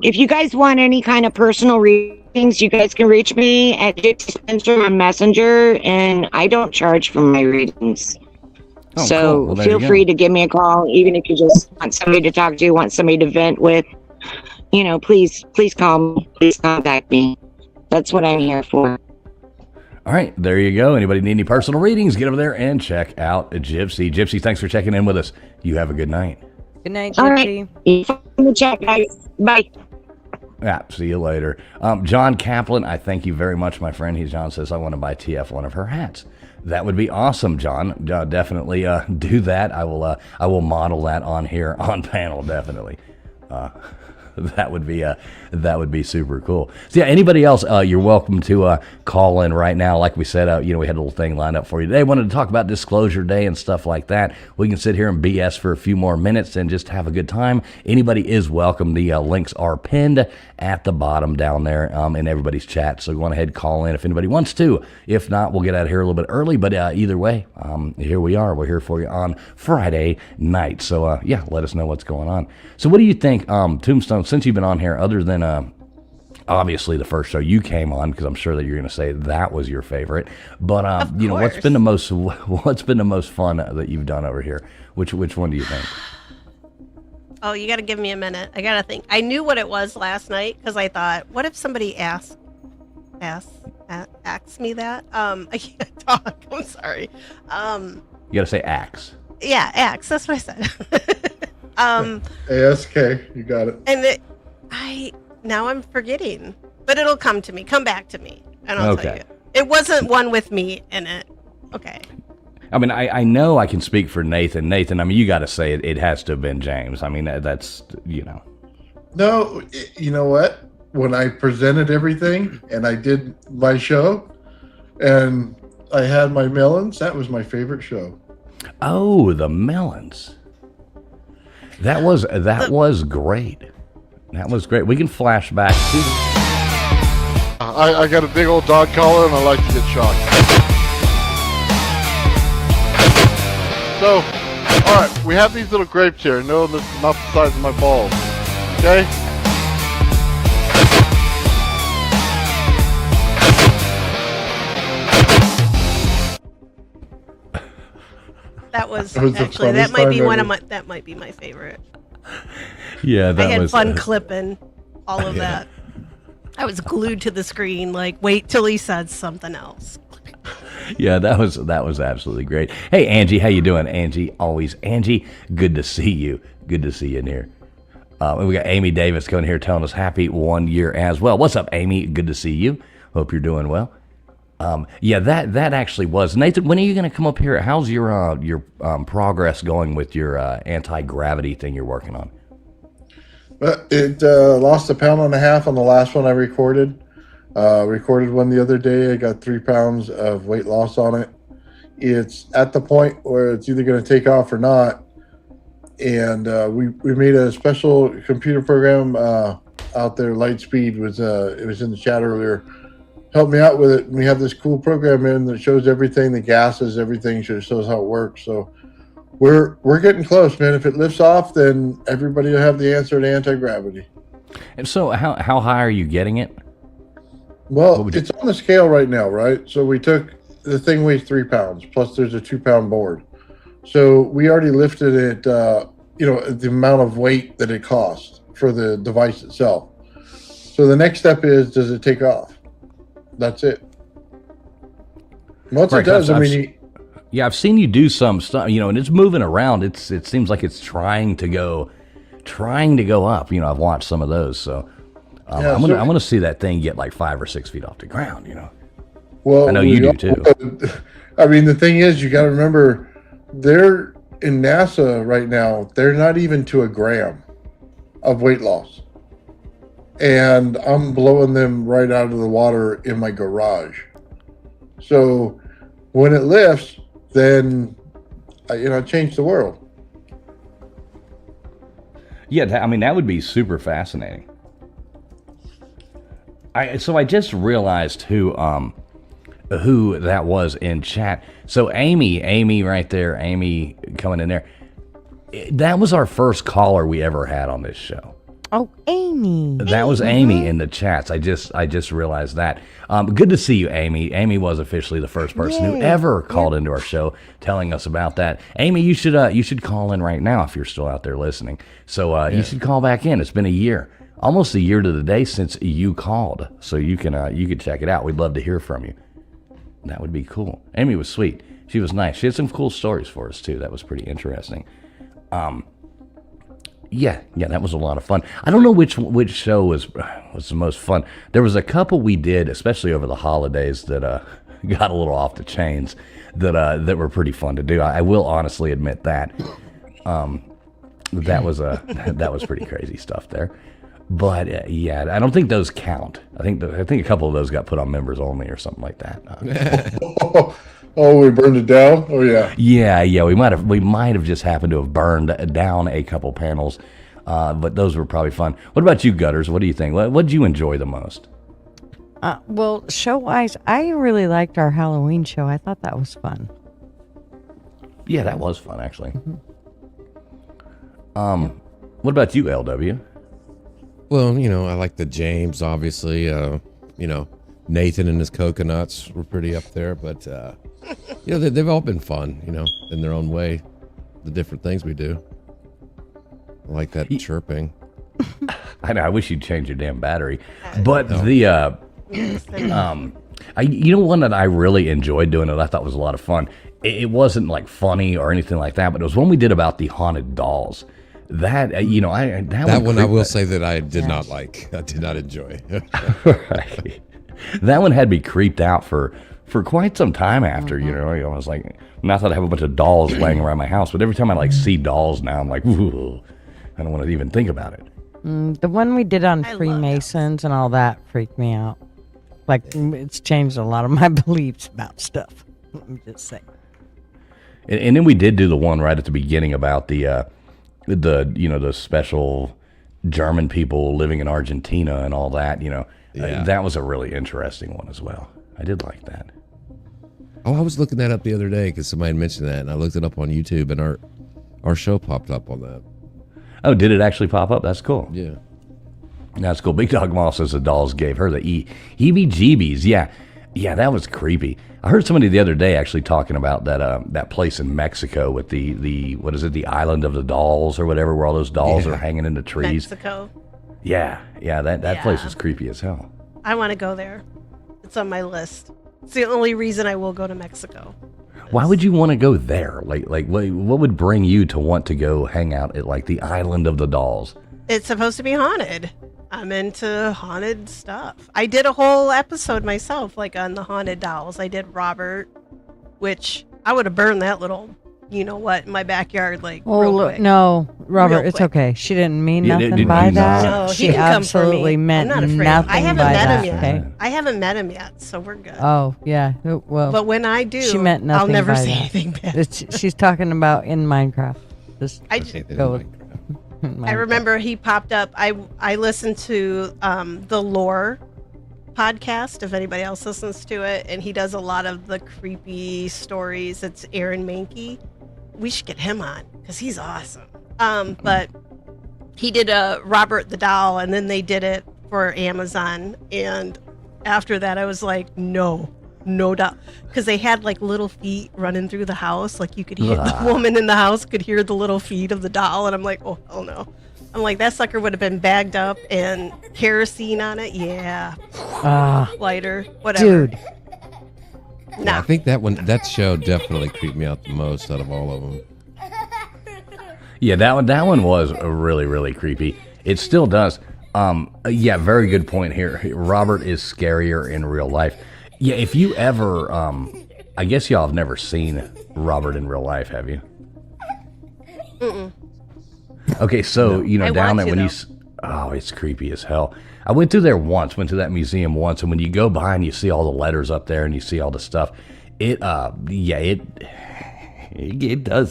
If you guys want any kind of personal readings, you guys can reach me at Gypsy Spencer on Messenger, and I don't charge for my readings. Oh, So cool. Well, there feel you go. free to give me a call, even if you just want somebody to talk to, want somebody to vent with. Please call me. Please contact me. That's what I'm here for. All right, there you go. Anybody need any personal readings, get over there and check out Gypsy. Gypsy, thanks for checking in with us. You have a good night. Good night, All Gypsy. right. You find the chat, guys. Bye. Yeah, see you later. John Kaplan, I thank you very much, my friend. John says, I want to buy TF one of her hats. That would be awesome, John. Definitely do that. I will model that on here on panel, definitely. That would be super cool. So yeah, anybody else, you're welcome to call in right now. Like we said, we had a little thing lined up for you today. Wanted to talk about Disclosure Day and stuff like that. We can sit here and BS for a few more minutes and just have a good time. Anybody is welcome. The links are pinned at the bottom down there in everybody's chat. So go on ahead, call in if anybody wants to. If not, we'll get out of here a little bit early. But either way, here we are. We're here for you on Friday night. So yeah, let us know what's going on. So what do you think, Tombstone? Since you've been on here, other than obviously the first show you came on, because I'm sure that you're going to say that was your favorite. But what's been the most fun that you've done over here? Which one do you think? Oh, you got to give me a minute. I got to think. I knew what it was last night because I thought, what if somebody asks me that? I can't talk. I'm sorry. You got to say axe. Yeah, axe. That's what I said. ASK, you got it. And now I'm forgetting, but it'll come to me. Come back to me, and I'll tell you. It wasn't one with me in it. Okay. I mean, I know I can speak for Nathan. Nathan, I mean, you got to say it has to have been James. I mean, that's. No, you know what? When I presented everything and I did my show and I had my melons, that was my favorite show. Oh, the melons. That was great. That was great. We can flash back to. I got a big old dog collar and I like to get shocked. So, all right, we have these little grapes here. No, this is not the size of my balls. Okay? That was was the actually that funnest might be time one of ever. that might be my favorite. Yeah, that I had was fun clipping all of that. I was glued to the screen, like wait till he said something else. Yeah, that was absolutely great. Hey, Angie, how you doing? Angie, always Angie. Good to see you. Good to see you in here. And we got Amy Davis going here telling us happy 1 year as well. What's up, Amy? Good to see you. Hope you're doing well. Yeah, that actually was. Nathan, when are you going to come up here? How's your progress going with your anti-gravity thing you're working on? It lost 1.5 pounds on the last one I recorded. Recorded one the other day. I got 3 pounds of weight loss on it. It's at the point where it's either going to take off or not. And we made a special computer program out there. Lightspeed was it was in the chat earlier. Helped me out with it. We have this cool program in that shows everything, the gases, everything. Shows how it works. So we're getting close, man. If it lifts off, then everybody will have the answer to anti-gravity. And so, how high are you getting it? Well, it's on the scale right now, right? So we took the thing weighs 3 pounds, plus there's a 2 pound board. So we already lifted it, the amount of weight that it costs for the device itself. So the next step is, does it take off? That's it. Once it does, I've seen you do some stuff, and it's moving around. It seems like it's trying to go up. I've watched some of those, so. I'm gonna see that thing get like 5 or 6 feet off the ground. Well, I know you do too. I mean, the thing is, you got to remember, they're in NASA right now. They're not even to a gram of weight loss, and I'm blowing them right out of the water in my garage. So when it lifts, then change the world. Yeah, that would be super fascinating. So I just realized who that was in chat. So Amy right there, Amy coming in there. That was our first caller we ever had on this show. Oh, Amy. That was Amy in the chats. I just realized that. Good to see you, Amy. Amy was officially the first person who ever called into our show telling us about that. Amy, you should call in right now if you're still out there listening. So you should call back in. It's been a year. Almost a year to the day since you called, so you can check it out. We'd love to hear from you. That would be cool. Amy was sweet. She was nice. She had some cool stories for us too. That was pretty interesting. Yeah, that was a lot of fun. I don't know which show was the most fun. There was a couple we did, especially over the holidays, that got a little off the chains. That were pretty fun to do. I will honestly admit that. That was pretty crazy stuff there. But I don't think those count. I think a couple of those got put on members only or something like that. Oh, we burned it down. Oh yeah. Yeah. We might have just happened to have burned down a couple panels, but those were probably fun. What about you, Gutters? What do you think? What did you enjoy the most? Well, show-wise, I really liked our Halloween show. I thought that was fun. Yeah, that was fun actually. What about you, LW? Well, I like the James, obviously. Nathan and his coconuts were pretty up there, but they've all been fun, in their own way. The different things we do. I like that chirping. I know. I wish you'd change your damn battery, but one that I really enjoyed doing that I thought was a lot of fun. It wasn't like funny or anything like that, but it was one we did about the haunted dolls. That one I will say that I did not like. I did not enjoy. Right. That one had me creeped out for quite some time after. I was like, not that I have a bunch of dolls laying around my house, but every time I see dolls now, I'm like, ooh, I don't want to even think about it. The one we did on Freemasons and all that freaked me out. Like, it's changed a lot of my beliefs about stuff. Let me just say. And then we did do the one right at the beginning about the special German people living in Argentina and all that. That was a really interesting one as well. I did like that. Oh, I was looking that up the other day because somebody had mentioned that, and I looked it up on YouTube, and our show popped up on that. Oh, did it actually pop up? That's cool. Yeah. That's cool. Big Dog Moss says the dolls gave her the heebie-jeebies. Yeah, that was creepy. I heard somebody the other day actually talking about that place in Mexico with the what is it, the Island of the Dolls or whatever, where all those dolls are hanging in the trees. Mexico. Yeah, that place is creepy as hell. I want to go there. It's on my list. It's the only reason I will go to Mexico. Why would you want to go there? Like what would bring you to want to go hang out at like the Island of the Dolls? It's supposed to be haunted. I'm into haunted stuff. I did a whole episode myself, like on the haunted dolls. I did Robert, which I would have burned that little, you know what, in my backyard, like. Oh, real look, quick. no, Robert, Real it's quick. okay. She didn't mean Yeah, nothing did by you that. not? No, She he can come for absolutely me. meant I'm not afraid. nothing I haven't by met that. him yet. Okay. I haven't met him yet, so we're good. Oh yeah. Well, But when I do, she meant nothing. I'll never by say that. anything bad. She's talking about in Minecraft. Just I, Okay, they go don't with- like- I remember he popped up. I listened to the Lore podcast, if anybody else listens to it, and he does a lot of the creepy stories. It's Aaron Mankey. We should get him on because he's awesome. But he did a Robert the Doll, and then they did it for Amazon. And after that, I was like, no doubt, because they had like little feet running through the house. Like you could hear the woman in the house could hear the little feet of the doll, and I'm like, oh hell no. I'm like, that sucker would have been bagged up and kerosene on it. Yeah, lighter, whatever. dude. Yeah, I think that show definitely creeped me out the most out of all of them. Yeah, that one was really, really creepy. It still does. Yeah, very good point here. Robert is scarier in real life. Yeah, if you ever, I guess y'all have never seen Robert in real life, have you? Mm-mm. Okay, so, you know, I down want there to, when oh, it's creepy as hell. I went through there once, went to that museum once, and when you go by and you see all the letters up there and you see all the stuff, it does.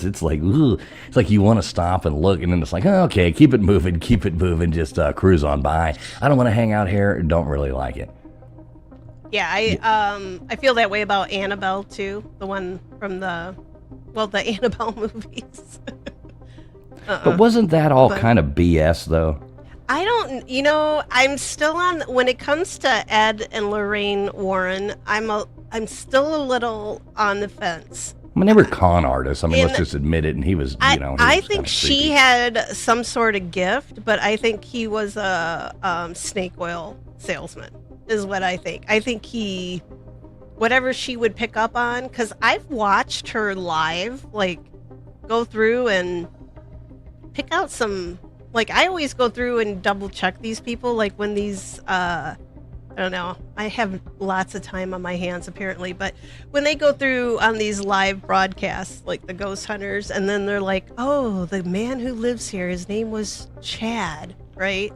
It's like, ugh. It's like you want to stop and look, and then it's like, oh, okay, keep it moving, just cruise on by. I don't want to hang out here. Don't really like it. Yeah, I feel that way about Annabelle too, the one from the Annabelle movies. But wasn't that all kind of BS though? I don't, I'm still on, when it comes to Ed and Lorraine Warren, I'm still a little on the fence. I mean, they were con artists. I mean, And let's just admit it. And he was, I he was think kinda she creepy. had some sort of gift, but I think he was a snake oil salesman, is what I think. I think whatever she would pick up on, because I've watched her live, like, go through and pick out some, like, I always go through and double check these people, like when these, I don't know, I have lots of time on my hands apparently, but when they go through on these live broadcasts, like the ghost hunters, and then they're like, oh, the man who lives here, his name was Chad, right?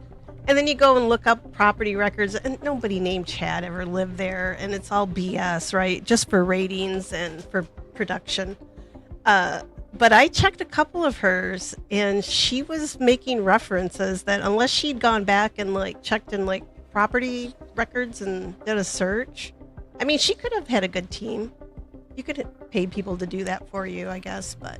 And then you go and look up property records, and nobody named Chad ever lived there, and it's all BS, right? Just for ratings and for production. But I checked a couple of hers, and she was making references that unless she'd gone back and like checked in like property records and did a search, I mean, she could have had a good team. You could pay people to do that for you, I guess, but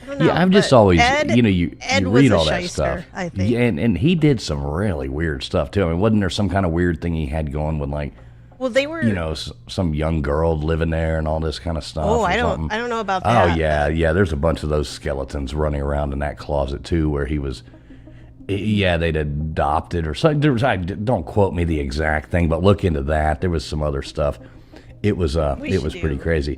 I don't know. Yeah, I've just But always, Ed you was read a all that shyster, stuff. I think. Yeah, and he did some really weird stuff too. I mean, wasn't there some kind of weird thing he had going with like, Well, they were. some young girl living there and all this kind of stuff? Oh, or I something? don't know about Oh that. yeah. There's a bunch of those skeletons running around in that closet too, where he was. Yeah, they'd adopted or something. Don't quote me the exact thing, but look into that. There was some other stuff. It was pretty crazy.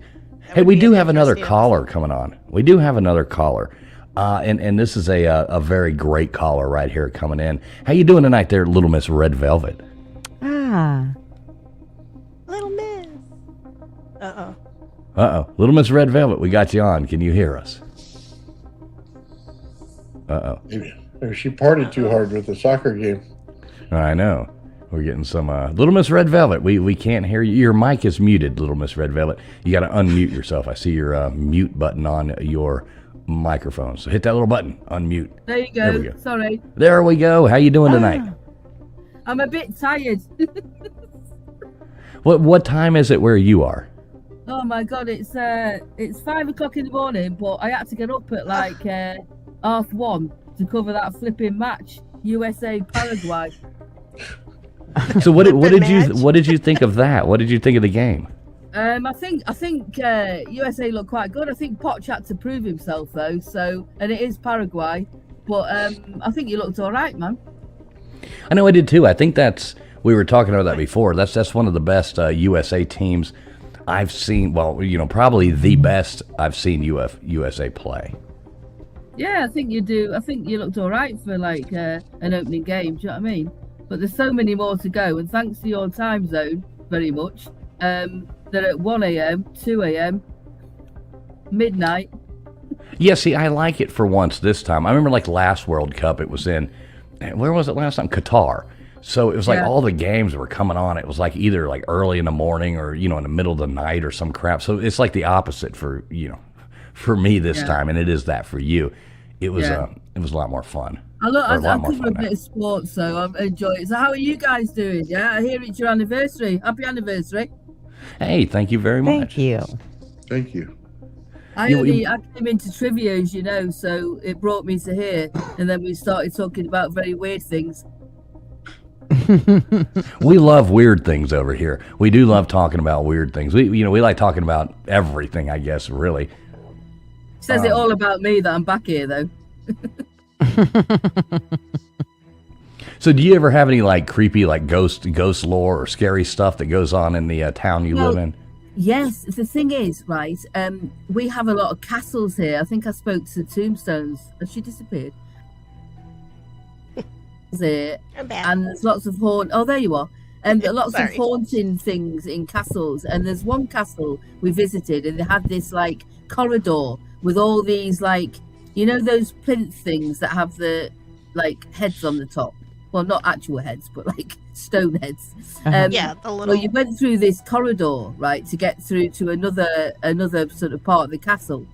Hey, we do have another caller coming on. We do have another caller, and this is a very great caller right here coming in. How you doing tonight, there, Little Miss Red Velvet? Ah. Little Miss. Little Miss Red Velvet, we got you on. Can you hear us? Maybe she partied too hard with the soccer game. I know. We're getting some Little Miss Red Velvet. We can't hear you. Your mic is muted, Little Miss Red Velvet. You got to unmute yourself. I see your mute button on your microphone. So hit that little button, unmute. There you go. There we go. Sorry. There we go. How you doing tonight? I'm a bit tired. What time is it where you are? Oh my god, it's 5 o'clock in the morning, but I had to get up at like 1:30 to cover that flipping match, USA Paraguay. So what did you think of that? What did you think of the game? I think USA looked quite good. I think Poch had to prove himself though. So, and it is Paraguay, but I think you looked all right, man. I know I did too. I think we were talking about that before. That's one of the best USA teams I've seen. Well, probably the best I've seen USA play. Yeah, I think you do. I think you looked all right for like an opening game. Do you know what I mean? but there's so many more to go. And thanks to your time zone, very much. They're at 1 a.m., 2 a.m., midnight. Yeah, see, I like it for once this time. I remember like last World Cup, it was in, where was it last time? Qatar. So it was like all the games were coming on. It was like either like early in the morning or, in the middle of the night or some crap. So it's like the opposite for, for me this time. And it is that for you. It was a lot more fun. I cover a bit of sports, so I enjoy it. So how are you guys doing? Yeah, I hear it's your anniversary. Happy anniversary. Hey, thank you very much. Thank you. Thank you. I came into trivia, as you know, so it brought me to here. And then we started talking about very weird things. We love weird things over here. We do love talking about weird things. We like talking about everything, I guess, really. It says it all about me that I'm back here, though. So do you ever have any like creepy like ghost lore or scary stuff that goes on in the town you live in? Yes, the thing is, right, we have a lot of castles here. I think I spoke to Tombstones. Has she disappeared? I'm back. And there's lots of there you are. And lots of haunting things in castles. And there's one castle we visited, and they had this like corridor with all these like, those plinth things that have the like heads on the top. Well, not actual heads, but like stone heads. The little. Well, you went through this corridor, right, to get through to another sort of part of the castle,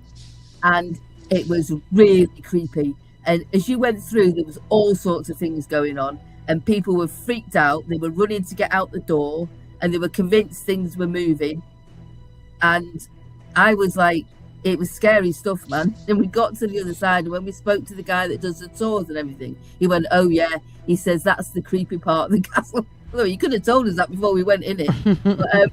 and it was really creepy. And as you went through, there was all sorts of things going on, and people were freaked out. They were running to get out the door, and they were convinced things were moving. And I was like, it was scary stuff, man. And we got to the other side, and when we spoke to the guy that does the tours and everything, he went, "Oh yeah," he says, "that's the creepy part of the castle." Well, you could have told us that before we went in it. But,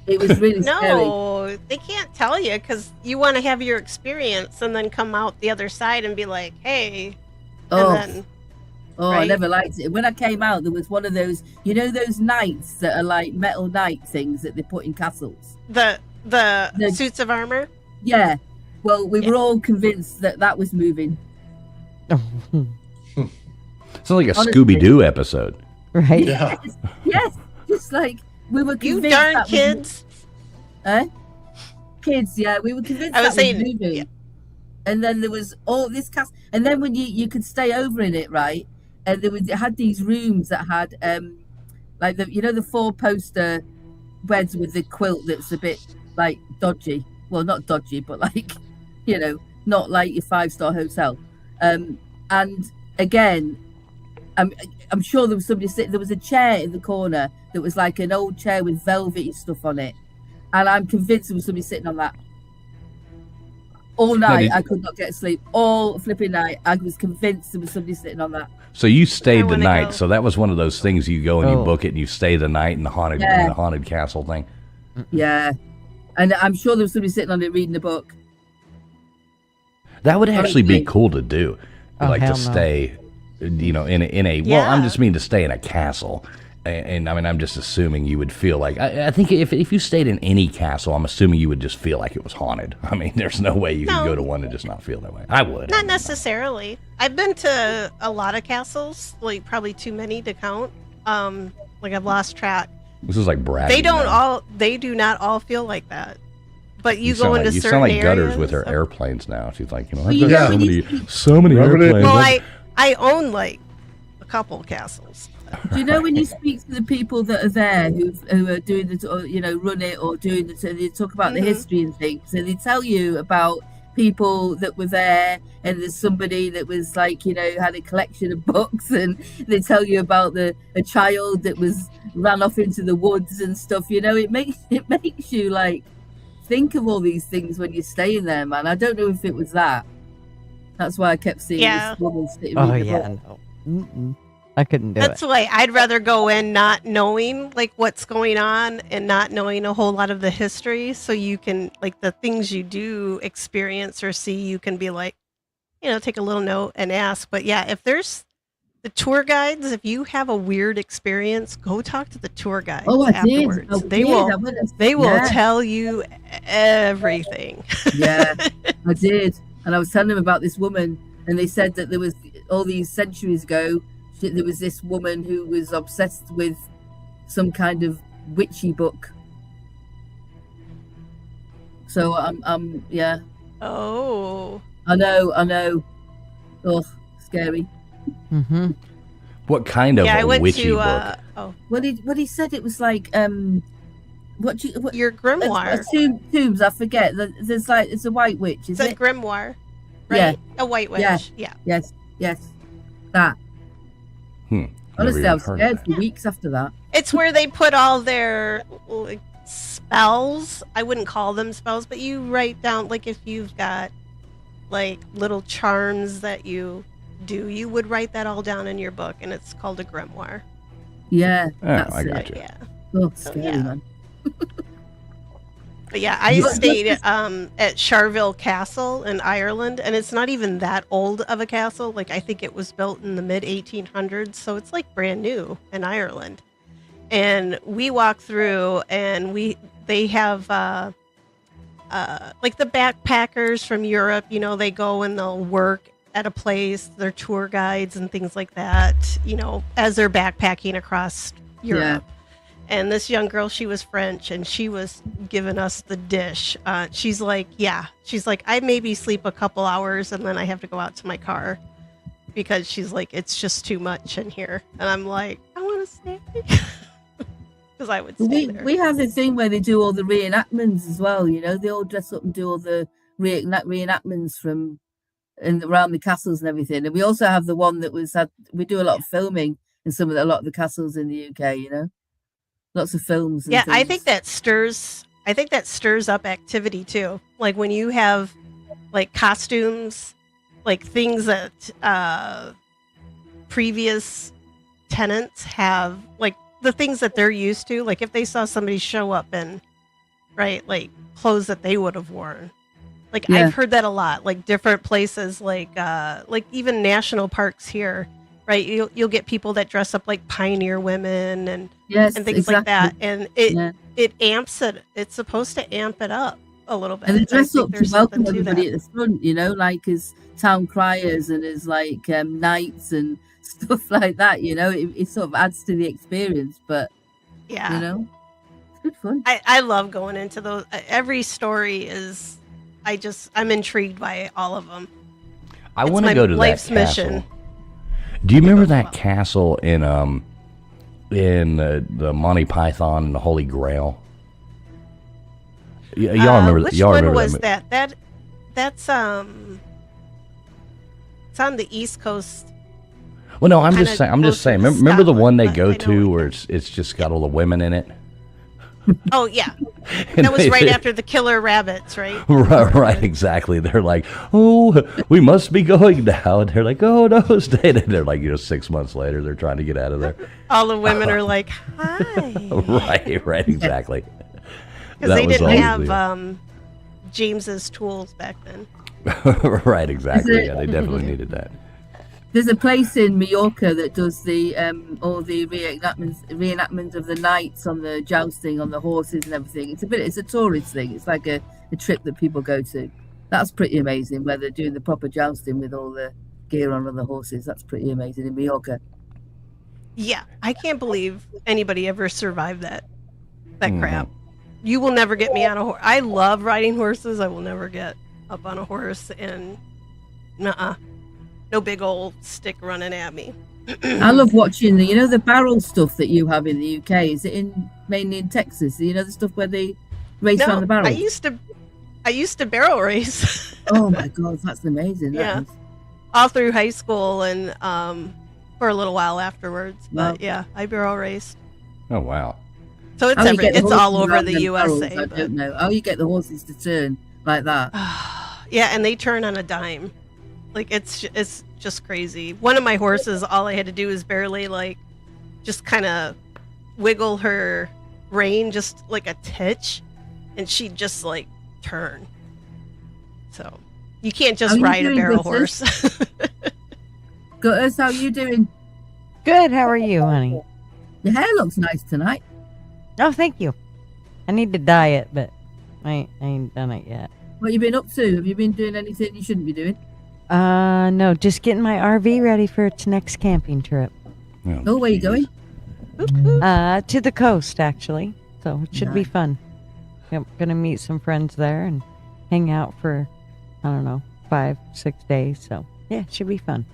it was really scary. No, they can't tell you because you want to have your experience and then come out the other side and be like, "Hey." Right? I never liked it. When I came out, there was one of those, those knights that are like metal knight things that they put in castles. The suits of armor. Yeah. Well, we were all convinced that was moving. It's like a Scooby-Doo episode. Right? Yeah. Yes. Just like we were convinced. You darn kids. Kids, yeah. We were convinced I was saying, moving. Yeah. And then there was all this cast. And then when you could stay over in it, right? And it had these rooms that had like the 4-poster beds with the quilt that's a bit like dodgy. Well, not dodgy, but like, not like your 5-star hotel. And again, I'm sure there was somebody sitting. There was a chair in the corner that was like an old chair with velvety stuff on it, and I'm convinced there was somebody sitting on that. All night, I could not get sleep. All flipping night, I was convinced there was somebody sitting on that. So you stayed the night. So that was one of those things you go and you book it and you stay the night in the haunted castle thing. Yeah. And I'm sure there was somebody sitting on it reading a book. That would actually be cool to do. Stay, in a well, I'm just mean to stay in a castle. And I mean, I'm just assuming you would feel like, I think if you stayed in any castle, I'm assuming you would just feel like it was haunted. I mean, there's no way you could go to one and just not feel that way. I would. Not necessarily. I've been to a lot of castles, like probably too many to count. Like I've lost track. This is like bragging. They do not all feel like that. But you go into certain areas. You sound like Gutters with her airplanes now. She's like, I've got so many airplanes. Well, I own like a couple castles. Do you know when you speak to the people that are there who are doing run it or doing the, they talk about the history and things, and they tell you about people that were there, and there's somebody that was like, had a collection of books, and they tell you about a child that ran off into the woods and stuff. It makes you like think of all these things when you're staying there, man. I don't know if it was that. That's why I kept seeing this woman sitting reading the book. No. I couldn't do That's why I'd rather go in not knowing like what's going on and not knowing a whole lot of the history, so you can like the things you do experience or see, you can be like, take a little note and ask. But yeah, if there's the tour guides, if you have a weird experience, go talk to the tour guides afterwards. They will tell you everything. Yeah, I did. And I was telling them about this woman, and they said that there was all these centuries ago, there was this woman who was obsessed with some kind of witchy book. So yeah. Oh. I know. Ugh, scary. Mm-hmm. What kind of Yeah, I went witchy to book? What he said it was like what your grimoire. Tombs, I forget. There's it's a white witch, is It's a it? grimoire, Yeah. right? A white witch. Yeah. Yes. That. Never Honestly, even I was heard of scared that. for weeks after that. It's where they put all their like, spells. I wouldn't call them spells, but you write down like if you've got like little charms that you do, you would write that all down in your book, and it's called a grimoire. Yeah. Oh, That's I got it. you. Yeah. Oh, scary, man. But yeah, I stayed at Charville Castle in Ireland, and it's not even that old of a castle. Like I think it was built in the mid 1800s, so it's like brand new in Ireland. And we walk through, and they have like the backpackers from Europe. You know, they go and they'll work at a place. They're tour guides and things like that. You know, as they're backpacking across Europe. And this young girl, she was French, and she was giving us the dish. She's like, I maybe sleep a couple hours, and then I have to go out to my car because she's like, it's just too much in here. And I'm like, I want to stay because I would stay there. We have this thing where they do all the reenactments as well. You know, they all dress up and do all the reenactments from and around the castles and everything. And we also have the one that we do a lot of filming in a lot of the castles in the UK. You know. Lots of films. And yeah, things. I think that stirs up activity too. Like when you have like costumes, like things that previous tenants have, like the things that they're used to. Like if they saw somebody show up in, right, like clothes that they would have worn. Like I've heard that a lot. Like different places, like even national parks here. Right, you'll get people that dress up like pioneer women and things like that, and it amps it. It's supposed to amp it up a little bit. And they dress up to welcome everybody at the front, you know, like as town criers and as like knights and stuff like that. You know, it sort of adds to the experience. But yeah, you know, it's good fun. I love going into those. Every story is, I'm intrigued by all of them. I want to go to life's that castle. mission. Do you remember that castle in the Monty Python and the Holy Grail? Y'all remember that? Which Y'all one remember was that? That's it's on the East Coast. Well, no, I'm just saying. Remember the one they go to where it's just got all the women in it? Oh yeah, that was right after the killer rabbits, right? Right, exactly. They're like, "Oh, we must be going now," and they're like, "Oh no, stay." And they're like, 6 months later, they're trying to get out of there. All the women are like, "Hi." Right, exactly. Because they didn't have James's tools back then. Right, exactly. Yeah, they definitely needed that. There's a place in Mallorca that does the all the reenactments of the knights on the jousting on the horses and everything. It's a tourist thing. It's like a trip that people go to. That's pretty amazing. Where they're doing the proper jousting with all the gear on the horses. That's pretty amazing in Mallorca. Yeah, I can't believe anybody ever survived that crap. You will never get me on a horse. I love riding horses. I will never get up on a horse and no big old stick running at me. I love watching the barrel stuff that you have in the UK. Is it mainly in Texas? You know the stuff where they race around the barrels? I used to barrel race. Oh my god, that's amazing. Yeah. All through high school and for a little while afterwards. But yeah, I barrel raced. Oh wow. So it's all over the USA. Barrels, I don't know. How you get the horses to turn like that? Yeah, and they turn on a dime. Like it's just crazy. One of my horses, all I had to do is barely just kind of wiggle her rein just like a titch, and she'd just turn. So you can't just ride a barrel horse. Good. How are you doing? Good. How are you, honey? Your hair looks nice tonight. Oh, thank you. I need to dye it, but I ain't done it yet. What have you been up to? Have you been doing anything you shouldn't be doing? No, just getting my RV ready for its next camping trip. Oh, where are you going? To the coast, actually. So it should be fun. Yep, gonna meet some friends there and hang out for, I don't know, 5-6 days. So yeah, it should be fun.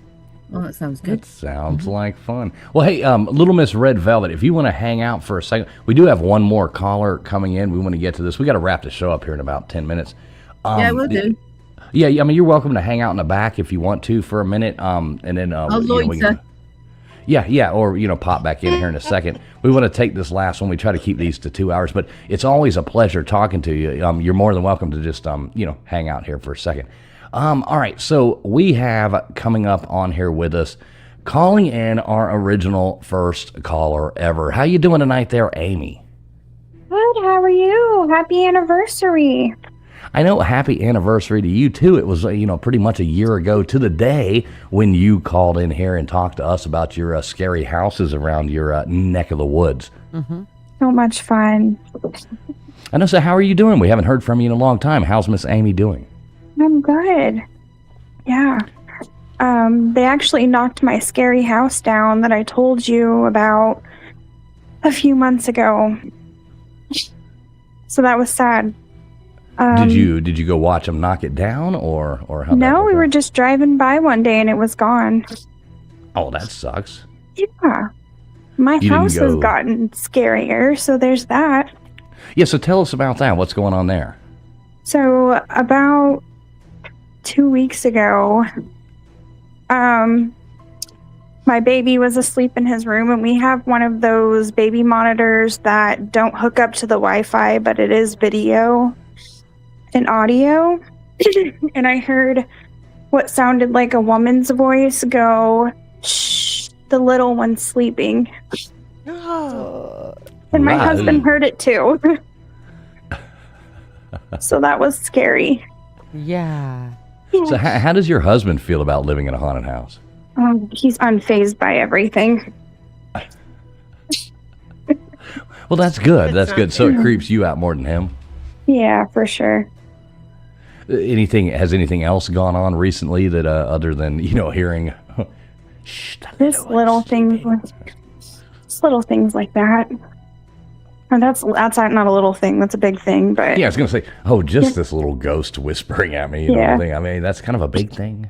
Oh, that sounds good. That sounds like fun. Well, hey, Little Miss Red Velvet, if you want to hang out for a second, we do have one more caller coming in. We want to get to this. We got to wrap the show up here in about 10 minutes. Yeah, we'll do. Yeah, I mean, you're welcome to hang out in the back if you want to for a minute. And then I'll you know, we loiter. can, yeah, or pop back in here in a second. We want to take this last one. We try to keep these to 2 hours, but it's always a pleasure talking to you. You're more than welcome to just hang out here for a second. All right, so we have coming up on here with us, calling in our original first caller ever. How you doing tonight there, Amy? Good, how are you? Happy anniversary. I know, happy anniversary to you too. It was, pretty much a year ago to the day when you called in here and talked to us about your scary houses around your neck of the woods. Mm-hmm. So much fun. I know, so how are you doing? We haven't heard from you in a long time. How's Miss Amy doing? I'm good. Yeah. They actually knocked my scary house down that I told you about a few months ago. So that was sad. Did you go watch them knock it down, or how? No, we were just driving by one day and it was gone. Oh, that sucks. Yeah. My You didn't house has go- gotten scarier, so there's that. Yeah, so tell us about that. What's going on there? So about 2 weeks ago, my baby was asleep in his room, and we have one of those baby monitors that don't hook up to the Wi-Fi, but it is video and audio. And I heard what sounded like a woman's voice go, "Shh, the little one's sleeping." And my Wow. husband heard it too. So that was scary. Yeah. So how does your husband feel about living in a haunted house? He's unfazed by everything. Well, that's good. That's not good. So it fair. creeps you out more than him. Yeah, for sure. Has anything else gone on recently that other than hearing? Shh, Just little things like that. And that's not a little thing. That's a big thing. But Yeah, I was gonna say, just this little ghost whispering at me. Yeah. I mean, that's kind of a big thing.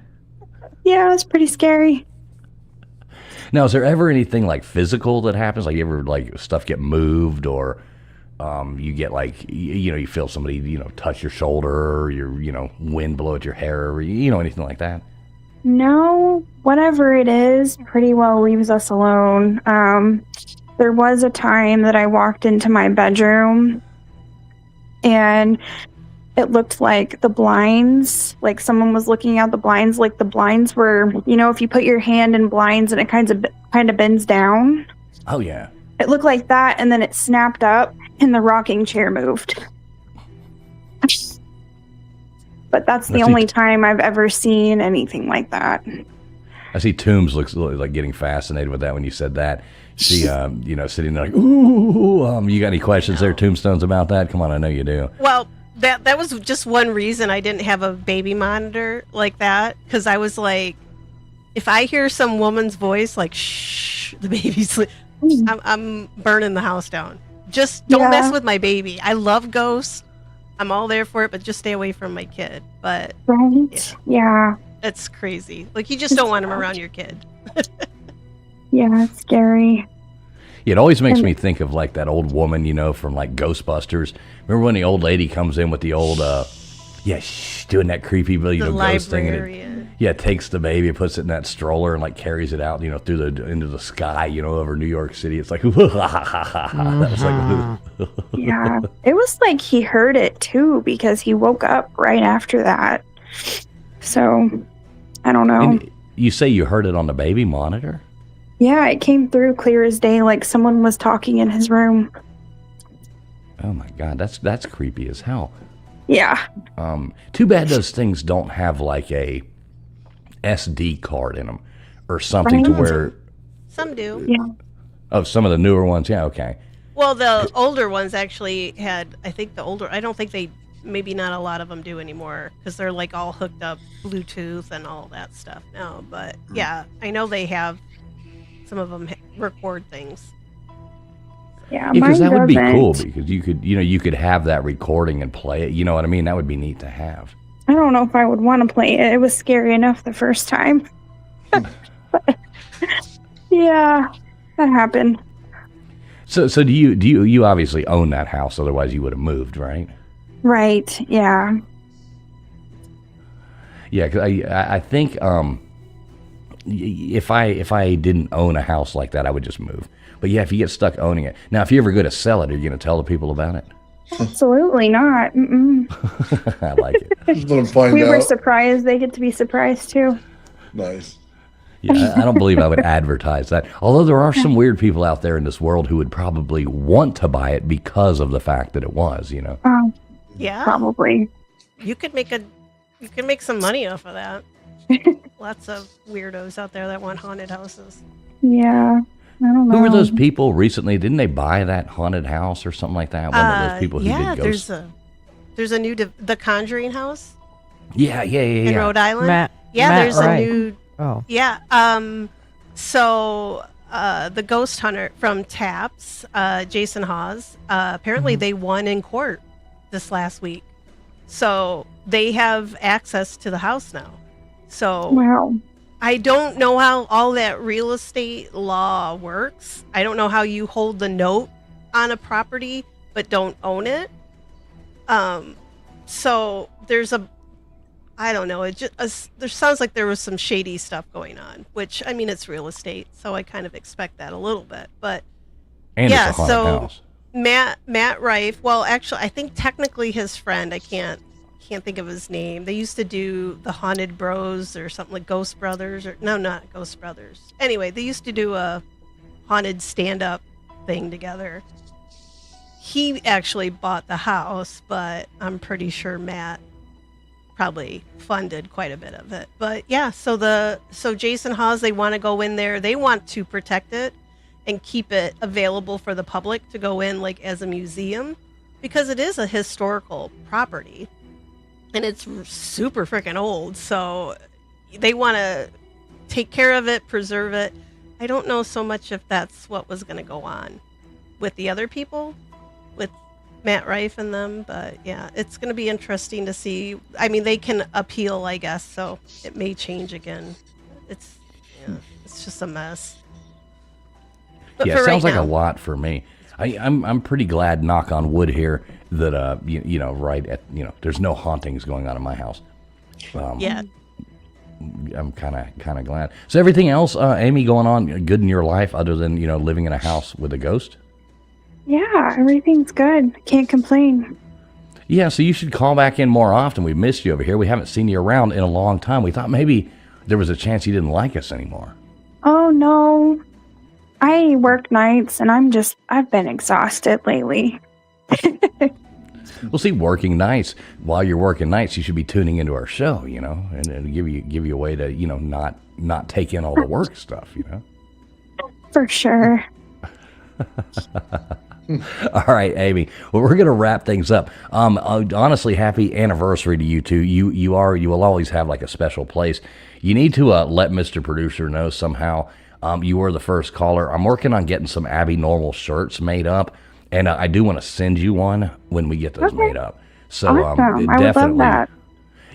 yeah, it's pretty scary. Now, is there ever anything like physical that happens? Like, you ever like stuff get moved, or you get like you feel somebody touch your shoulder, or your wind blow at your hair, or anything like that? No, whatever it is, pretty well leaves us alone. There was a time that I walked into my bedroom and it looked like the blinds, like someone was looking out the blinds, like the blinds were, if you put your hand in blinds and it kind of bends down. Oh yeah. It looked like that, and then it snapped up and the rocking chair moved. But that's the only time I've ever seen anything like that. I see Toombs looks like getting fascinated with that when you said that. See, sitting there like, ooh. You got any questions there, Tombstones, about that? Come on, I know you do. Well, that was just one reason I didn't have a baby monitor like that, because I was like, if I hear some woman's voice like, shh, the baby's sleep, I'm burning the house down. Just don't mess with my baby. I love ghosts. I'm all there for it, but just stay away from my kid. But Right? Yeah. it's crazy. Like, you just don't want him around your kid. Yeah, it's scary. It always makes me think of like that old woman, from like Ghostbusters. Remember when the old lady comes in with the old, doing that creepy, ghost thing, and librarian. takes the baby, puts it in that stroller, and like carries it out, into the sky, over New York City. It's like, that was like, Yeah. It was like he heard it too, because he woke up right after that. So, I don't know. And you say you heard it on the baby monitor? Yeah, it came through clear as day, like someone was talking in his room. Oh my God, that's creepy as hell. Yeah. Too bad those things don't have like a SD card in them or something to Right. where. Some do. Yeah. Oh, some of the newer ones, yeah, okay. Well, the older ones actually had, I don't think they, maybe not a lot of them do anymore, because they're like all hooked up Bluetooth and all that stuff now. But yeah, I know they have, some of them record things. Yeah, Because mine that would be cool doesn't. because you could have that recording and play it. You know what I mean? That would be neat to have. I don't know if I would want to play it. It was scary enough the first time. But, yeah, that happened. So do you obviously own that house? Otherwise, you would have moved, right? Right. Yeah. Yeah, because I think if I didn't own a house like that, I would just move. But yeah, if you get stuck owning it. Now, if you ever go to sell it, are you going to tell the people about it? Absolutely not. Mm-mm. I like it. Just let them find We out. were surprised. They get to be surprised too. Nice. Yeah, I don't believe I would advertise that. Although there are some weird people out there in this world who would probably want to buy it because of the fact that it was, you know. Yeah, Probably. you could make some money off of that. Lots of weirdos out there that want haunted houses. Yeah. I don't know. Who were those people recently? Didn't they buy that haunted house or something like that? One of those people who Yeah, did ghosts. there's a new The Conjuring house Yeah. in Rhode Island. Matt there's Wright. a new. Oh. Yeah. So the ghost hunter from Taps, Jason Hawes, apparently they won in court this last week. So they have access to the house now. So Wow. I don't know how all that real estate law works. I don't know how you hold the note on a property but don't own it. So there's I don't know. It just there sounds like there was some shady stuff going on, which I mean it's real estate, so I kind of expect that a little bit. But And yeah, it's a haunted so house. Matt Rife. Well, actually, I think technically his friend. I can't think of his name. They used to do the Haunted Bros or something like Ghost Brothers or no, not Ghost Brothers. Anyway, they used to do a haunted stand-up thing together. He actually bought the house, but I'm pretty sure Matt probably funded quite a bit of it. But yeah, so Jason Hawes, they want to go in there. They want to protect it and keep it available for the public to go in like as a museum because it is a historical property and it's super freaking old. So they want to take care of it, preserve it. I don't know so much if that's what was going to go on with the other people, with Matt Rife and them, but yeah, it's going to be interesting to see. I mean, they can appeal, I guess, so it may change again. It's just a mess. But Yeah, for it sounds right like now, a lot for me. I'm pretty glad, knock on wood here, that you know, right at, you know, there's no hauntings going on in my house. yeah. I'm kind of glad. So everything else, Amy, going on good in your life other than, you know, living in a house with a ghost? Yeah, everything's good. Can't complain. Yeah, so you should call back in more often. We've missed you over here. We haven't seen you around in a long time. We thought maybe there was a chance you didn't like us anymore. Oh no. I work nights and I've been exhausted lately. Well, see, working nights, while you're working nights, you should be tuning into our show, you know, and give you a way to, you know, not take in all the work stuff, you know. For sure. All right, Amy. Well, we're going to wrap things up. Honestly, happy anniversary to you two. You will always have like a special place. You need to let Mr. Producer know somehow. You were the first caller. I'm working on getting some Abbinormal shirts made up, and I do want to send you one when we get those made up. So Awesome. I would love that.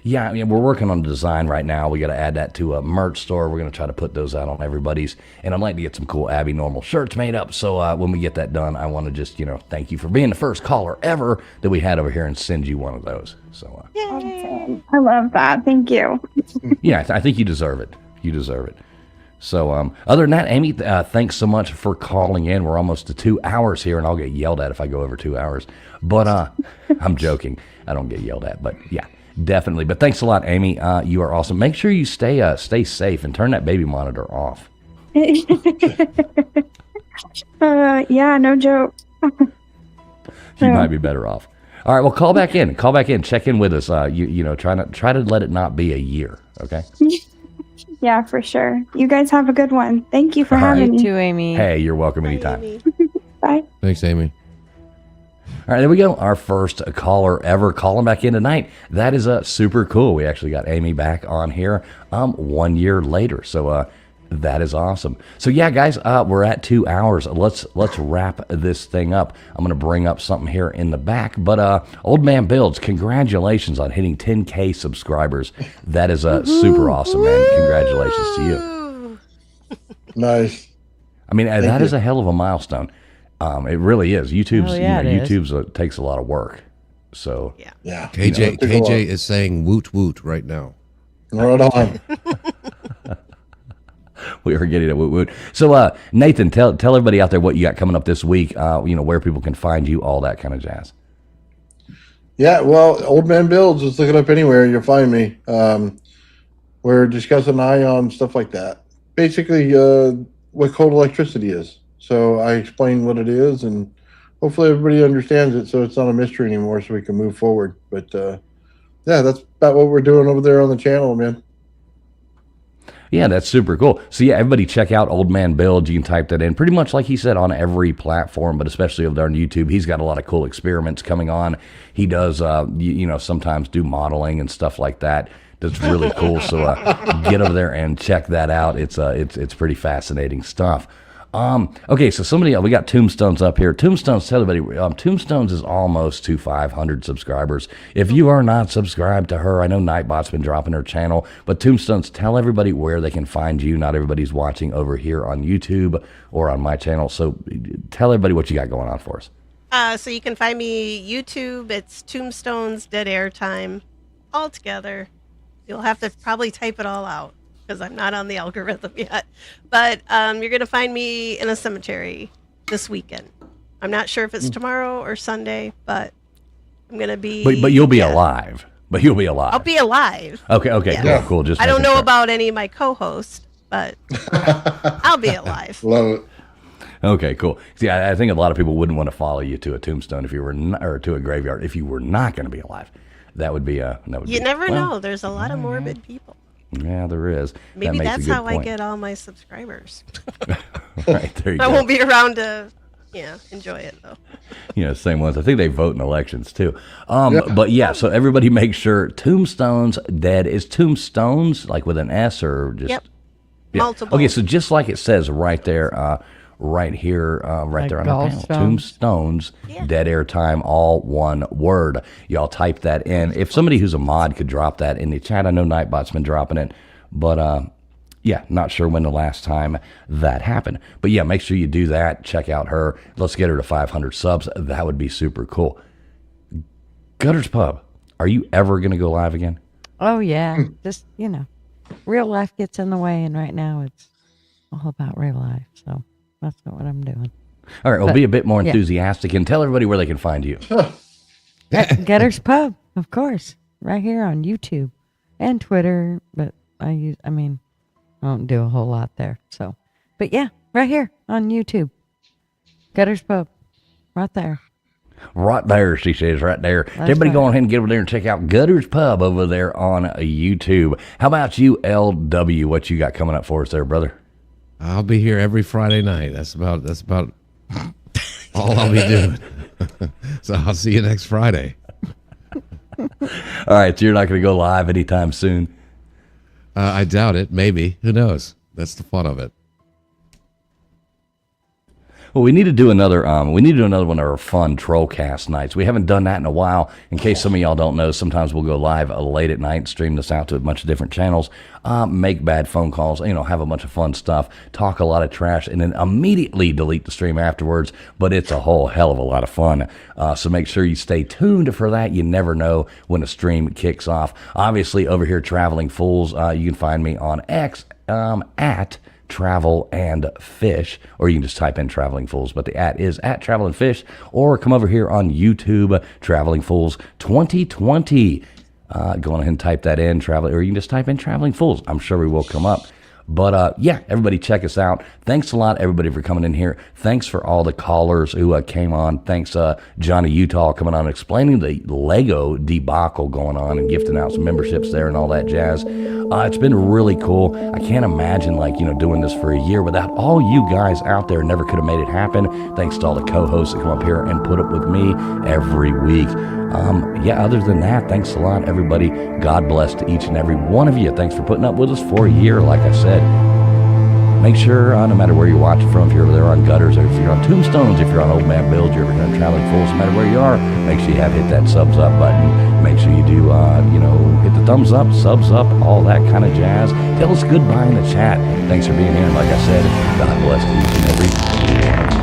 Yeah, I mean, we're working on the design right now. We got to add that to a merch store. We're going to try to put those out on everybody's. And I'd like to get some cool Abbinormal shirts made up. So when we get that done, I want to just, you know, thank you for being the first caller ever that we had over here and send you one of those. So, Awesome. I love that. Thank you. yeah, I think you deserve it. You deserve it. So other than that, Amy, thanks so much for calling in. We're almost to 2 hours here, and I'll get yelled at if I go over 2 hours. But I'm joking. I don't get yelled at, but yeah. Definitely. But thanks a lot, Amy. You are awesome. Make sure you stay safe and turn that baby monitor off. Yeah, no joke. You might be better off. All right, well, call back in. Check in with us. You know, try to let it not be a year, okay? Yeah, for sure. You guys have a good one. Thank you for having me. You too, Amy. Hey, you're welcome anytime. Amy. Bye. Thanks, Amy. All right, there we go. Our first caller ever calling back in tonight. That is super cool. We actually got Amy back on here 1 year later. So That is awesome. So yeah, guys, we're at 2 hours. Let's wrap this thing up. I'm going to bring up something here in the back, but Old Man Builds, congratulations on hitting 10K subscribers. That is super awesome, man. Congratulations to you. Nice. I mean, that is a hell of a milestone. It really is. YouTube's takes a lot of work. So yeah. KJ is saying woot woot right now. Right on. We are getting a woot woot. So, Nathan, tell everybody out there what you got coming up this week. Where people can find you, all that kind of jazz. Yeah, well, Old Man Builds. Just look it up anywhere. You'll find me. We're discussing ion stuff like that. Basically, what cold electricity is. So I explain what it is, and hopefully everybody understands it, so it's not a mystery anymore, so we can move forward. But yeah, that's about what we're doing over there on the channel, man. Yeah, that's super cool. So yeah, everybody check out Old Man Build. You can type that in pretty much like he said on every platform, but especially over there on YouTube. He's got a lot of cool experiments coming on. He does, sometimes do modeling and stuff like that. That's really cool. So get over there and check that out. It's pretty fascinating stuff. Okay, so we got Tombstones up here. Tombstones, tell everybody, Tombstones is almost to 500 subscribers. If you are not subscribed to her, I know Nightbot's been dropping her channel, but Tombstones, tell everybody where they can find you. Not everybody's watching over here on YouTube or on my channel, so tell everybody what you got going on for us. So you can find me YouTube. It's Tombstones Dead Air Time all together. You'll have to probably type it all out, because I'm not on the algorithm yet. But you're going to find me in a cemetery this weekend. I'm not sure if it's tomorrow or Sunday, but I'm going to be... But you'll be alive. But you'll be alive. I'll be alive. Okay, Yeah. cool. Just I don't know sure. about any of my co-hosts, but I'll be alive. Love it. Okay, cool. See, I think a lot of people wouldn't want to follow you to a tombstone if you were or to a graveyard if you were not going to be alive. That would be You never know. There's a lot of morbid people. Yeah, there is. Maybe that makes that's a good how point. I get all my subscribers. Right, there you I go. won't be around to, enjoy it though. Same ones. I think they vote in elections too. But yeah, so everybody make sure Tombstones Dead is Tombstones like with an S or just Yep. Yeah. Multiple. Okay, so just like it says right there, right here, right there on the panel, Tombstones Dead Air Time, all one word. Y'all type that in. If somebody who's a mod could drop that in the chat, I know Nightbot's been dropping it, but yeah, not sure when the last time that happened. But yeah, make sure you do that. Check out her. Let's get her to 500 subs. That would be super cool. Gutters Pub, are you ever going to go live again? Oh, yeah. Just, real life gets in the way, and right now it's all about real life. So that's not what I'm doing. All right, well, be a bit more enthusiastic and tell everybody where they can find you. Gutters Pub, of course, right here on YouTube and Twitter, but I don't do a whole lot there. So, but yeah, right here on YouTube, Gutters Pub, right there. Right there, she says, right there. That's Everybody right. go ahead and get over there and check out Gutters Pub over there on YouTube. How about you, LW? What you got coming up for us there, brother? I'll be here every Friday night. That's about all I'll be doing. So I'll see you next Friday. All right, so you're not going to go live anytime soon? I doubt it. Maybe. Who knows? That's the fun of it. Well, we need to do another. We need to do another one of our fun Trollcast nights. We haven't done that in a while. In case some of y'all don't know, sometimes we'll go live late at night, stream this out to a bunch of different channels, make bad phone calls, have a bunch of fun stuff, talk a lot of trash, and then immediately delete the stream afterwards. But it's a whole hell of a lot of fun. So make sure you stay tuned for that. You never know when a stream kicks off. Obviously, over here, Traveling Fools, you can find me on X at Travel and Fish, or you can just type in Traveling Fools, but the @ is at Travel and Fish, or come over here on YouTube, Traveling Fools 2020. Go on ahead and type that in, or you can just type in Traveling Fools. I'm sure we will come up. But yeah, everybody check us out. Thanks a lot, everybody, for coming in here. Thanks for all the callers who came on. Thanks, Johnny Utah, coming on, explaining the Lego debacle going on and gifting out some memberships there and all that jazz. It's been really cool. I can't imagine, doing this for a year without all you guys out there. Never could have made it happen. Thanks to all the co-hosts that come up here and put up with me every week. Yeah, other than that, thanks a lot, everybody. God bless to each and every one of you. Thanks for putting up with us for a year, like I said. make sure, no matter where you're watching from, if you're over there on Gutters, or if you're on Tombstones, if you're on Old Man Build, you're over here on Traveling Fools, no matter where you are, make sure you have hit that subs up button. Make sure you do, hit the thumbs up, subs up, all that kind of jazz. Tell us goodbye in the chat. Thanks for being here. And like I said, God bless each and every one.